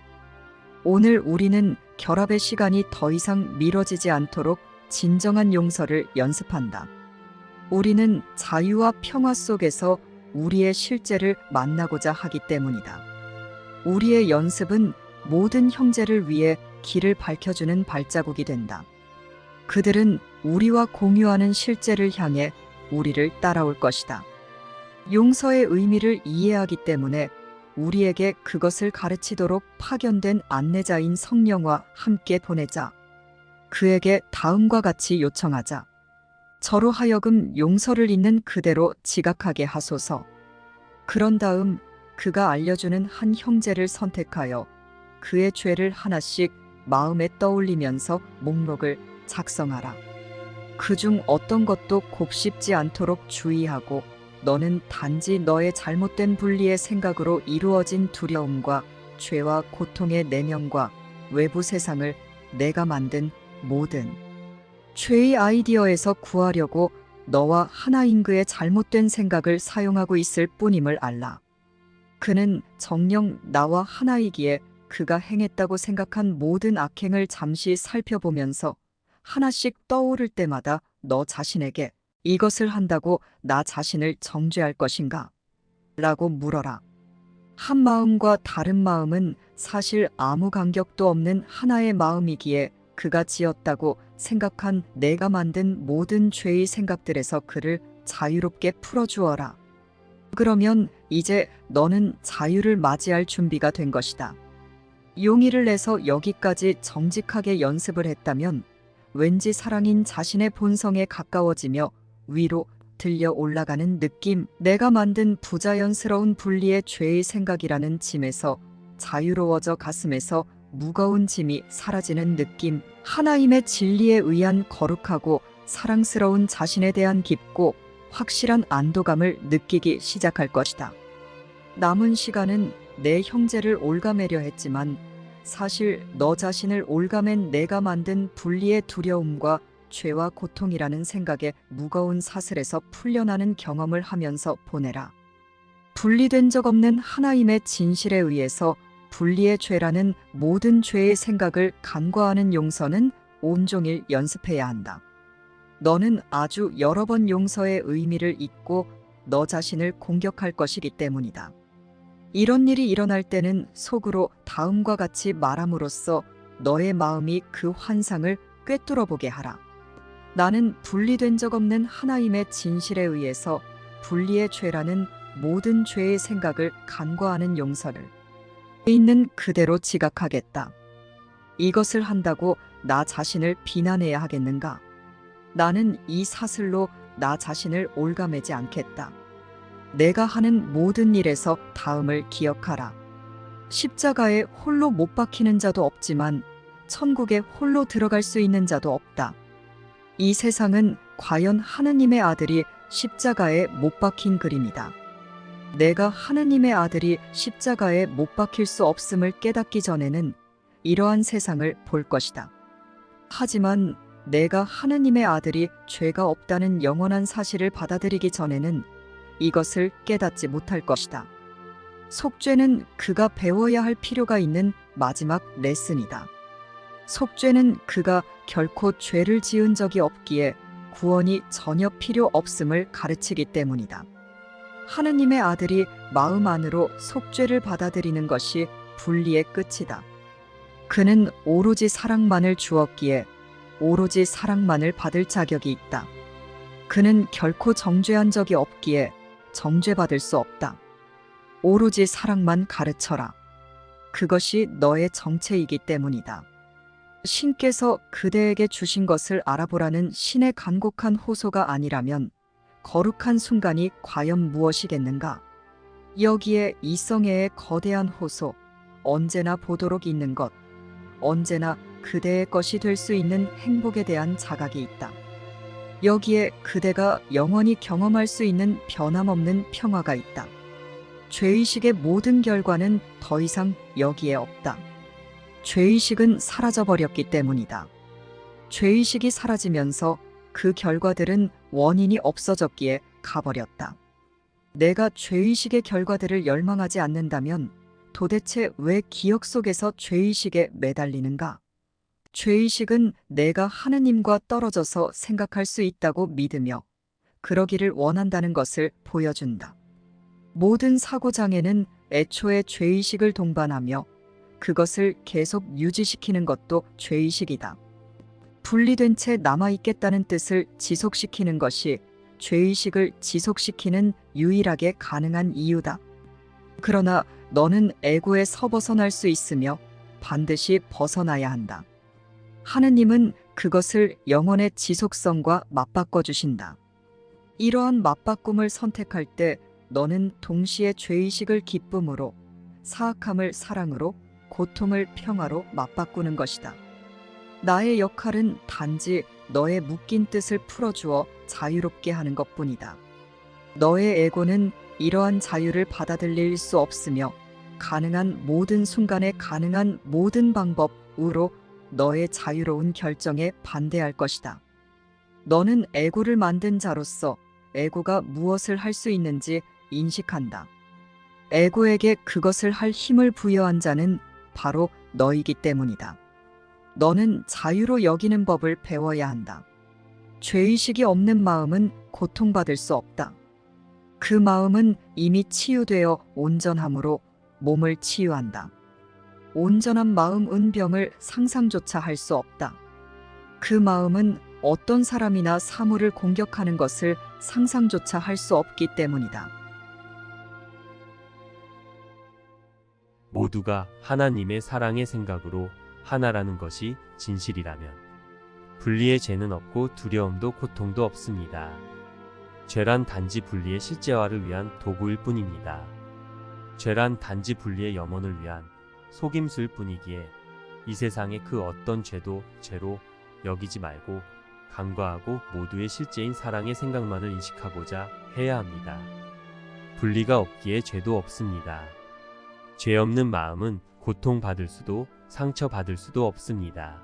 오늘 우리는 결합의 시간이 더 이상 미뤄지지 않도록 진정한 용서를 연습한다. 우리는 자유와 평화 속에서 우리의 실제를 만나고자 하기 때문이다. 우리의 연습은 모든 형제를 위해 길을 밝혀주는 발자국이 된다. 그들은 우리와 공유하는 실제를 향해 우리를 따라올 것이다. 용서의 의미를 이해하기 때문에 우리에게 그것을 가르치도록 파견된 안내자인 성령과 함께 보내자. 그에게 다음과 같이 요청하자. 저로 하여금 용서를 있는 그대로 지각하게 하소서. 그런 다음 그가 알려주는 한 형제를 선택하여 그의 죄를 하나씩 마음에 떠올리면서 목록을 작성하라. 그중 어떤 것도 곱씹지 않도록 주의하고 너는 단지 너의 잘못된 분리의 생각으로 이루어진 두려움과 죄와 고통의 내면과 외부 세상을 내가 만든 모든 죄의 아이디어에서 구하려고 너와 하나인 그의 잘못된 생각을 사용하고 있을 뿐임을 알라. 그는 정녕 나와 하나이기에 그가 행했다고 생각한 모든 악행을 잠시 살펴보면서 하나씩 떠오를 때마다 너 자신에게 이것을 한다고 나 자신을 정죄할 것인가? 라고 물어라. 한 마음과 다른 마음은 사실 아무 간격도 없는 하나의 마음이기에 그가 지었다고 생각한 내가 만든 모든 죄의 생각들에서 그를 자유롭게 풀어주어라. 그러면 이제 너는 자유를 맞이할 준비가 된 것이다. 용의를 내서 여기까지 정직하게 연습을 했다면 왠지 사랑인 자신의 본성에 가까워지며 위로 들려 올라가는 느낌, 내가 만든 부자연스러운 분리의 죄의 생각이라는 짐에서 자유로워져 가슴에서 무거운 짐이 사라지는 느낌, 하나님의 진리에 의한 거룩하고 사랑스러운 자신에 대한 깊고 확실한 안도감을 느끼기 시작할 것이다. 남은 시간은 내 형제를 올가매려 했지만 사실 너 자신을 올가맨 내가 만든 분리의 두려움과 죄와 고통이라는 생각에 무거운 사슬에서 풀려나는 경험을 하면서 보내라. 분리된 적 없는 하나님의 진실에 의해서 분리의 죄라는 모든 죄의 생각을 간과하는 용서는 온종일 연습해야 한다. 너는 아주 여러 번 용서의 의미를 잊고 너 자신을 공격할 것이기 때문이다. 이런 일이 일어날 때는 속으로 다음과 같이 말함으로써 너의 마음이 그 환상을 꿰뚫어 보게 하라. 나는 분리된 적 없는 하나님의 진실에 의해서 분리의 죄라는 모든 죄의 생각을 간과하는 용서를 있는 그대로 지각하겠다. 이것을 한다고 나 자신을 비난해야 하겠는가? 나는 이 사슬로 나 자신을 올가매지 않겠다. 내가 하는 모든 일에서 다음을 기억하라. 십자가에 홀로 못 박히는 자도 없지만 천국에 홀로 들어갈 수 있는 자도 없다. 이 세상은 과연 하느님의 아들이 십자가에 못 박힌 그림이다. 내가 하느님의 아들이 십자가에 못 박힐 수 없음을 깨닫기 전에는 이러한 세상을 볼 것이다. 하지만 내가 하느님의 아들이 죄가 없다는 영원한 사실을 받아들이기 전에는 이것을 깨닫지 못할 것이다. 속죄는 그가 배워야 할 필요가 있는 마지막 레슨이다. 속죄는 그가 결코 죄를 지은 적이 없기에 구원이 전혀 필요 없음을 가르치기 때문이다. 하느님의 아들이 마음 안으로 속죄를 받아들이는 것이 분리의 끝이다. 그는 오로지 사랑만을 주었기에 오로지 사랑만을 받을 자격이 있다. 그는 결코 정죄한 적이 없기에 정죄받을 수 없다. 오로지 사랑만 가르쳐라. 그것이 너의 정체이기 때문이다. 신께서 그대에게 주신 것을 알아보라는 신의 간곡한 호소가 아니라면 거룩한 순간이 과연 무엇이겠는가? 여기에 이성애의 거대한 호소, 언제나 보도록 있는 것, 언제나 그대의 것이 될 수 있는 행복에 대한 자각이 있다. 여기에 그대가 영원히 경험할 수 있는 변함없는 평화가 있다. 죄의식의 모든 결과는 더 이상 여기에 없다. 죄의식은 사라져버렸기 때문이다. 죄의식이 사라지면서 그 결과들은 원인이 없어졌기에 가버렸다. 내가 죄의식의 결과들을 열망하지 않는다면 도대체 왜 기억 속에서 죄의식에 매달리는가? 죄의식은 내가 하느님과 떨어져서 생각할 수 있다고 믿으며 그러기를 원한다는 것을 보여준다. 모든 사고장애는 애초에 죄의식을 동반하며 그것을 계속 유지시키는 것도 죄의식이다. 분리된 채 남아있겠다는 뜻을 지속시키는 것이 죄의식을 지속시키는 유일하게 가능한 이유다. 그러나 너는 에고에서 벗어날 수 있으며 반드시 벗어나야 한다. 하느님은 그것을 영혼의 지속성과 맞바꿔 주신다. 이러한 맞바꿈을 선택할 때 너는 동시에 죄의식을 기쁨으로, 사악함을 사랑으로, 고통을 평화로 맞바꾸는 것이다. 나의 역할은 단지 너의 묶인 뜻을 풀어주어 자유롭게 하는 것뿐이다. 너의 에고는 이러한 자유를 받아들일 수 없으며 가능한 모든 순간에 가능한 모든 방법으로 너의 자유로운 결정에 반대할 것이다. 너는 에고를 만든 자로서 에고가 무엇을 할 수 있는지 인식한다. 에고에게 그것을 할 힘을 부여한 자는 바로 너이기 때문이다. 너는 자유로 여기는 법을 배워야 한다. 죄의식이 없는 마음은 고통받을 수 없다. 그 마음은 이미 치유되어 온전함으로 몸을 치유한다. 온전한 마음 은병을 상상조차 할 수 없다. 그 마음은 어떤 사람이나 사물을 공격하는 것을 상상조차 할 수 없기 때문이다. 모두가 하나님의 사랑의 생각으로 하나라는 것이 진실이라면 분리의 죄는 없고 두려움도 고통도 없습니다. 죄란 단지 분리의 실제화를 위한 도구일 뿐입니다. 죄란 단지 분리의 염원을 위한 속임수일 뿐이기에 이 세상의 그 어떤 죄도 죄로 여기지 말고 간과하고 모두의 실제인 사랑의 생각만을 인식하고자 해야 합니다. 분리가 없기에 죄도 없습니다. 죄 없는 마음은 고통받을 수도 상처받을 수도 없습니다.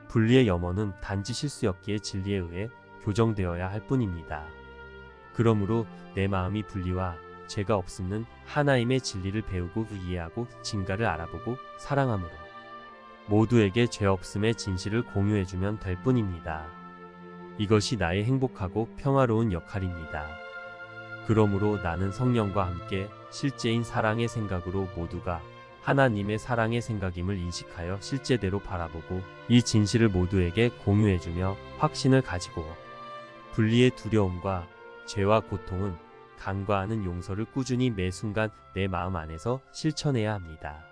분리의 염원은 단지 실수였기에 진리에 의해 교정되어야 할 뿐입니다. 그러므로 내 마음이 분리와 죄가 없음은 하나님의 진리를 배우고 이해하고 진가를 알아보고 사랑함으로 모두에게 죄 없음의 진실을 공유해주면 될 뿐입니다. 이것이 나의 행복하고 평화로운 역할입니다. 그러므로 나는 성령과 함께 실제인 사랑의 생각으로 모두가 하나님의 사랑의 생각임을 인식하여 실제대로 바라보고 이 진실을 모두에게 공유해주며 확신을 가지고 분리의 두려움과 죄와 고통은 간과하는 용서를 꾸준히 매 순간 내 마음 안에서 실천해야 합니다.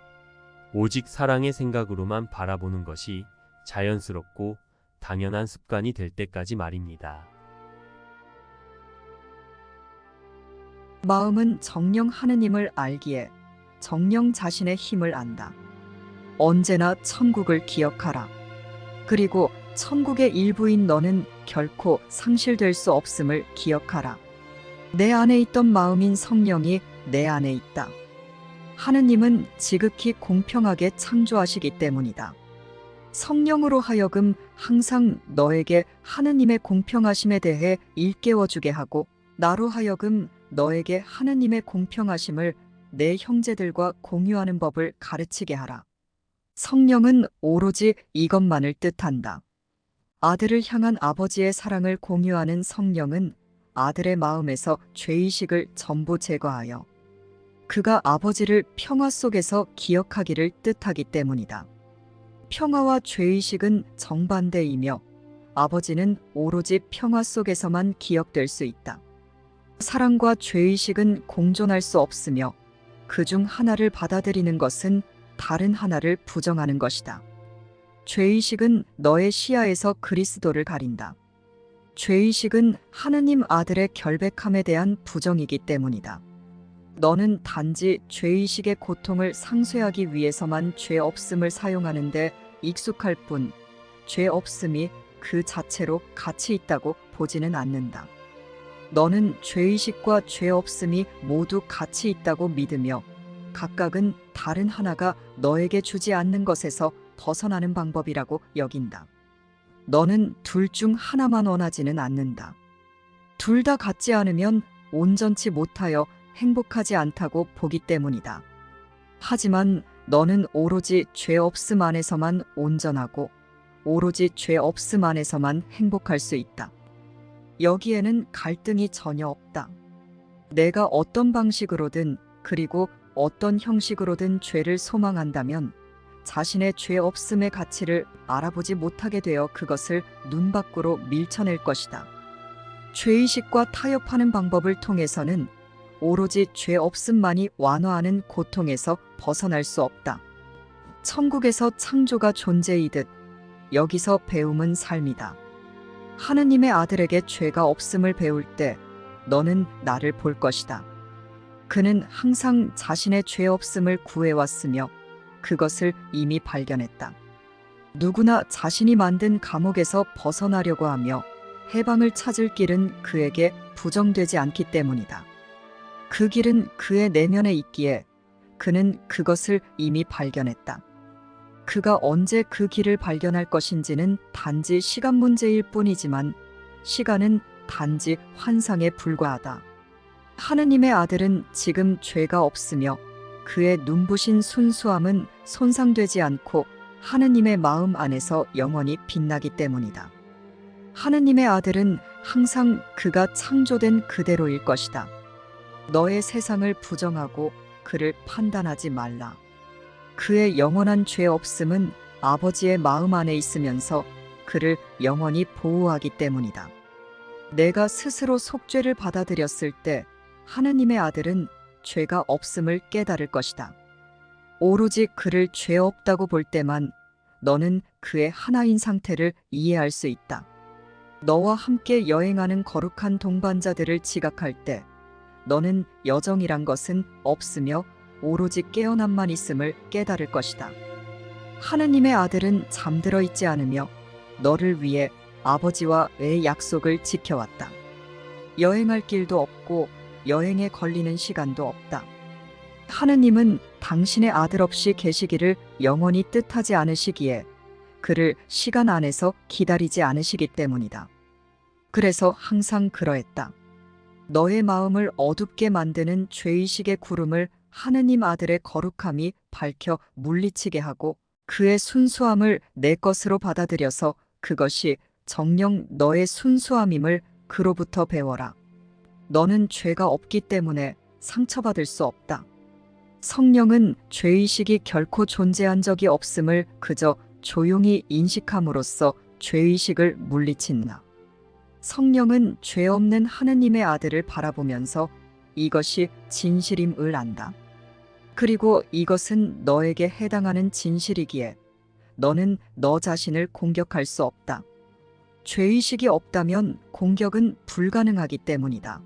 오직 사랑의 생각으로만 바라보는 것이 자연스럽고 당연한 습관이 될 때까지 말입니다. 마음은 정령 하느님을 알기에 정령 자신의 힘을 안다. 언제나 천국을 기억하라. 그리고 천국의 일부인 너는 결코 상실될 수 없음을 기억하라. 내 안에 있던 마음인 성령이 내 안에 있다. 하느님은 지극히 공평하게 창조하시기 때문이다. 성령으로 하여금 항상 너에게 하느님의 공평하심에 대해 일깨워주게 하고 나로 하여금 너에게 하느님의 공평하심을 내 형제들과 공유하는 법을 가르치게 하라. 성령은 오로지 이것만을 뜻한다. 아들을 향한 아버지의 사랑을 공유하는 성령은 아들의 마음에서 죄의식을 전부 제거하여 그가 아버지를 평화 속에서 기억하기를 뜻하기 때문이다. 평화와 죄의식은 정반대이며 아버지는 오로지 평화 속에서만 기억될 수 있다. 사랑과 죄의식은 공존할 수 없으며 그중 하나를 받아들이는 것은 다른 하나를 부정하는 것이다. 죄의식은 너의 시야에서 그리스도를 가린다. 죄의식은 하느님 아들의 결백함에 대한 부정이기 때문이다. 너는 단지 죄의식의 고통을 상쇄하기 위해서만 죄 없음을 사용하는데 익숙할 뿐, 죄 없음이 그 자체로 가치 있다고 보지는 않는다. 너는 죄의식과 죄 없음이 모두 가치 있다고 믿으며 각각은 다른 하나가 너에게 주지 않는 것에서 벗어나는 방법이라고 여긴다. 너는 둘 중 하나만 원하지는 않는다. 둘 다 갖지 않으면 온전치 못하여 행복하지 않다고 보기 때문이다. 하지만 너는 오로지 죄 없음 안에서만 온전하고 오로지 죄 없음 안에서만 행복할 수 있다. 여기에는 갈등이 전혀 없다. 내가 어떤 방식으로든 그리고 어떤 형식으로든 죄를 소망한다면 자신의 죄 없음의 가치를 알아보지 못하게 되어 그것을 눈 밖으로 밀쳐낼 것이다. 죄의식과 타협하는 방법을 통해서는 오로지 죄 없음만이 완화하는 고통에서 벗어날 수 없다. 천국에서 창조가 존재이듯 여기서 배움은 삶이다. 하느님의 아들에게 죄가 없음을 배울 때 너는 나를 볼 것이다. 그는 항상 자신의 죄 없음을 구해왔으며 그것을 이미 발견했다. 누구나 자신이 만든 감옥에서 벗어나려고 하며 해방을 찾을 길은 그에게 부정되지 않기 때문이다. 그 길은 그의 내면에 있기에 그는 그것을 이미 발견했다. 그가 언제 그 길을 발견할 것인지는 단지 시간 문제일 뿐이지만 시간은 단지 환상에 불과하다. 하느님의 아들은 지금 죄가 없으며 그의 눈부신 순수함은 손상되지 않고 하느님의 마음 안에서 영원히 빛나기 때문이다. 하느님의 아들은 항상 그가 창조된 그대로일 것이다. 너의 세상을 부정하고 그를 판단하지 말라. 그의 영원한 죄 없음은 아버지의 마음 안에 있으면서 그를 영원히 보호하기 때문이다. 내가 스스로 속죄를 받아들였을 때 하느님의 아들은 죄가 없음을 깨달을 것이다. 오로지 그를 죄 없다고 볼 때만 너는 그의 하나인 상태를 이해할 수 있다. 너와 함께 여행하는 거룩한 동반자들을 지각할 때 너는 여정이란 것은 없으며 오로지 깨어남만 있음을 깨달을 것이다. 하느님의 아들은 잠들어 있지 않으며 너를 위해 아버지와의 약속을 지켜왔다. 여행할 길도 없고 여행에 걸리는 시간도 없다. 하느님은 당신의 아들 없이 계시기를 영원히 뜻하지 않으시기에 그를 시간 안에서 기다리지 않으시기 때문이다. 그래서 항상 그러했다. 너의 마음을 어둡게 만드는 죄의식의 구름을 하느님 아들의 거룩함이 밝혀 물리치게 하고 그의 순수함을 내 것으로 받아들여서 그것이 정녕 너의 순수함임을 그로부터 배워라. 너는 죄가 없기 때문에 상처받을 수 없다. 성령은 죄의식이 결코 존재한 적이 없음을 그저 조용히 인식함으로써 죄의식을 물리친다. 성령은 죄 없는 하느님의 아들을 바라보면서 이것이 진실임을 안다. 그리고 이것은 너에게 해당하는 진실이기에 너는 너 자신을 공격할 수 없다. 죄의식이 없다면 공격은 불가능하기 때문이다.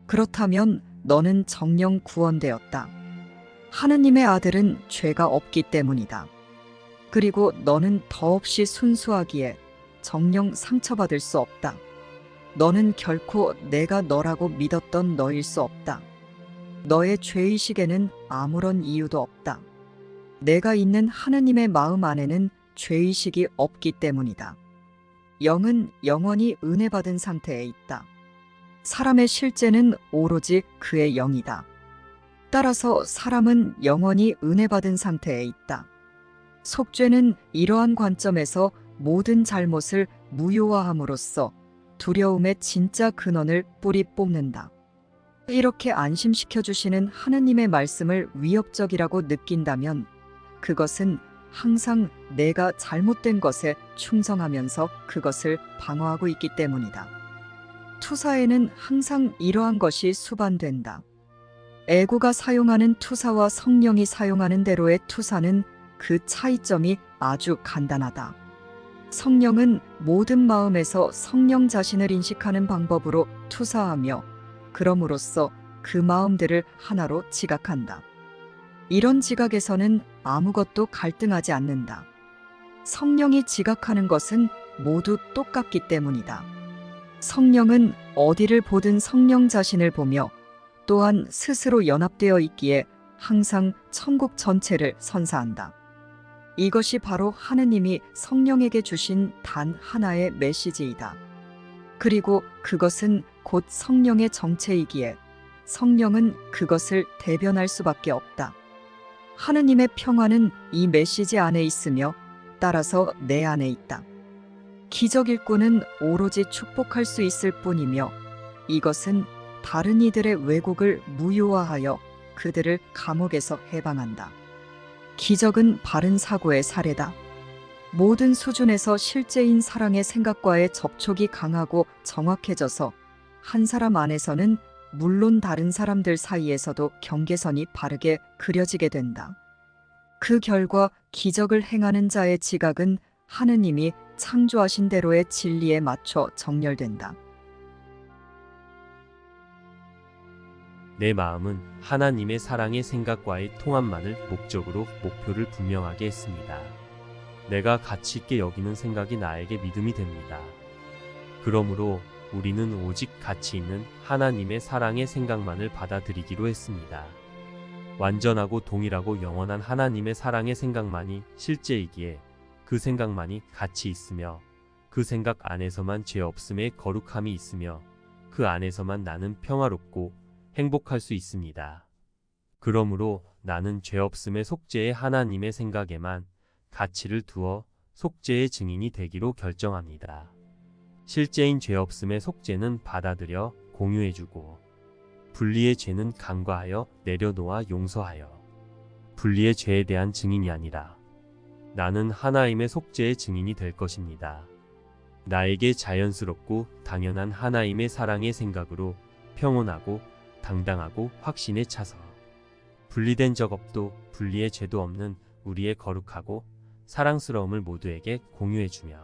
그렇다면 너는 정령 구원되었다. 하느님의 아들은 죄가 없기 때문이다. 그리고 너는 더없이 순수하기에 정령 상처받을 수 없다. 너는 결코 내가 너라고 믿었던 너일 수 없다. 너의 죄의식에는 아무런 이유도 없다. 내가 있는 하느님의 마음 안에는 죄의식이 없기 때문이다. 영은 영원히 은혜 받은 상태에 있다. 사람의 실제는 오로지 그의 영이다. 따라서 사람은 영원히 은혜 받은 상태에 있다. 속죄는 이러한 관점에서 모든 잘못을 무효화함으로써 두려움의 진짜 근원을 뿌리 뽑는다. 이렇게 안심시켜 주시는 하느님의 말씀을 위협적이라고 느낀다면 그것은 항상 내가 잘못된 것에 충성하면서 그것을 방어하고 있기 때문이다. 투사에는 항상 이러한 것이 수반된다. 에고가 사용하는 투사와 성령이 사용하는 대로의 투사는 그 차이점이 아주 간단하다. 성령은 모든 마음에서 성령 자신을 인식하는 방법으로 투사하며 그럼으로써 그 마음들을 하나로 지각한다. 이런 지각에서는 아무것도 갈등하지 않는다. 성령이 지각하는 것은 모두 똑같기 때문이다. 성령은 어디를 보든 성령 자신을 보며 또한 스스로 연합되어 있기에 항상 천국 전체를 선사한다. 이것이 바로 하느님이 성령에게 주신 단 하나의 메시지이다. 그리고 그것은 곧 성령의 정체이기에 성령은 그것을 대변할 수밖에 없다. 하느님의 평화는 이 메시지 안에 있으며 따라서 내 안에 있다. 기적 일꾼은 오로지 축복할 수 있을 뿐이며 이것은 다른 이들의 왜곡을 무효화하여 그들을 감옥에서 해방한다. 기적은 바른 사고의 사례다. 모든 수준에서 실제인 사랑의 생각과의 접촉이 강하고 정확해져서 한 사람 안에서는 물론 다른 사람들 사이에서도 경계선이 바르게 그려지게 된다. 그 결과 기적을 행하는 자의 지각은 하느님이 창조하신 대로의 진리에 맞춰 정렬된다. 내 마음은 하나님의 사랑의 생각과의 통합만을 목적으로 목표를 분명하게 했습니다. 내가 가치 있게 여기는 생각이 나에게 믿음이 됩니다. 그러므로 우리는 오직 가치 있는 하나님의 사랑의 생각만을 받아들이기로 했습니다. 완전하고 동일하고 영원한 하나님의 사랑의 생각만이 실제이기에 그 생각만이 가치 있으며 그 생각 안에서만 죄 없음의 거룩함이 있으며 그 안에서만 나는 평화롭고 행복할 수 있습니다. 그러므로 나는 죄 없음의 속죄의 하나님의 생각에만 가치를 두어 속죄의 증인이 되기로 결정합니다. 실제인 죄 없음의 속죄는 받아들여 공유해주고 분리의 죄는 간과하여 내려놓아 용서하여 분리의 죄에 대한 증인이 아니라 나는 하나님의 속죄의 증인이 될 것입니다. 나에게 자연스럽고 당연한 하나님의 사랑의 생각으로 평온하고 당당하고 확신에 차서 분리된 적 없도 분리의 죄도 없는 우리의 거룩하고 사랑스러움을 모두에게 공유해주며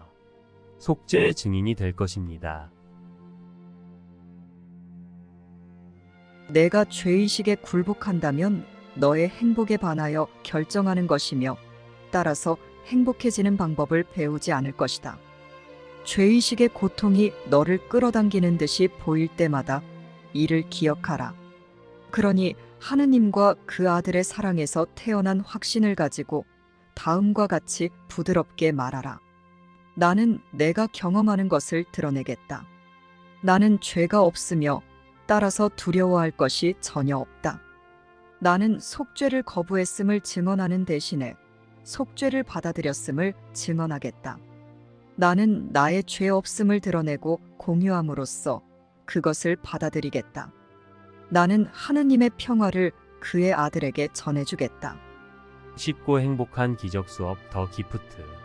속죄의 증인이 될 것입니다. 내가 죄의식에 굴복한다면 너의 행복에 반하여 결정하는 것이며 따라서 행복해지는 방법을 배우지 않을 것이다. 죄의식의 고통이 너를 끌어당기는 듯이 보일 때마다 이를 기억하라. 그러니 하느님과 그 아들의 사랑에서 태어난 확신을 가지고 다음과 같이 부드럽게 말하라. 나는 내가 경험하는 것을 드러내겠다. 나는 죄가 없으며 따라서 두려워할 것이 전혀 없다. 나는 속죄를 거부했음을 증언하는 대신에 속죄를 받아들였음을 증언하겠다. 나는 나의 죄 없음을 드러내고 공유함으로써 그것을 받아들이겠다. 나는 하느님의 평화를 그의 아들에게 전해주겠다. 쉽고 행복한 기적 수업 더 기프트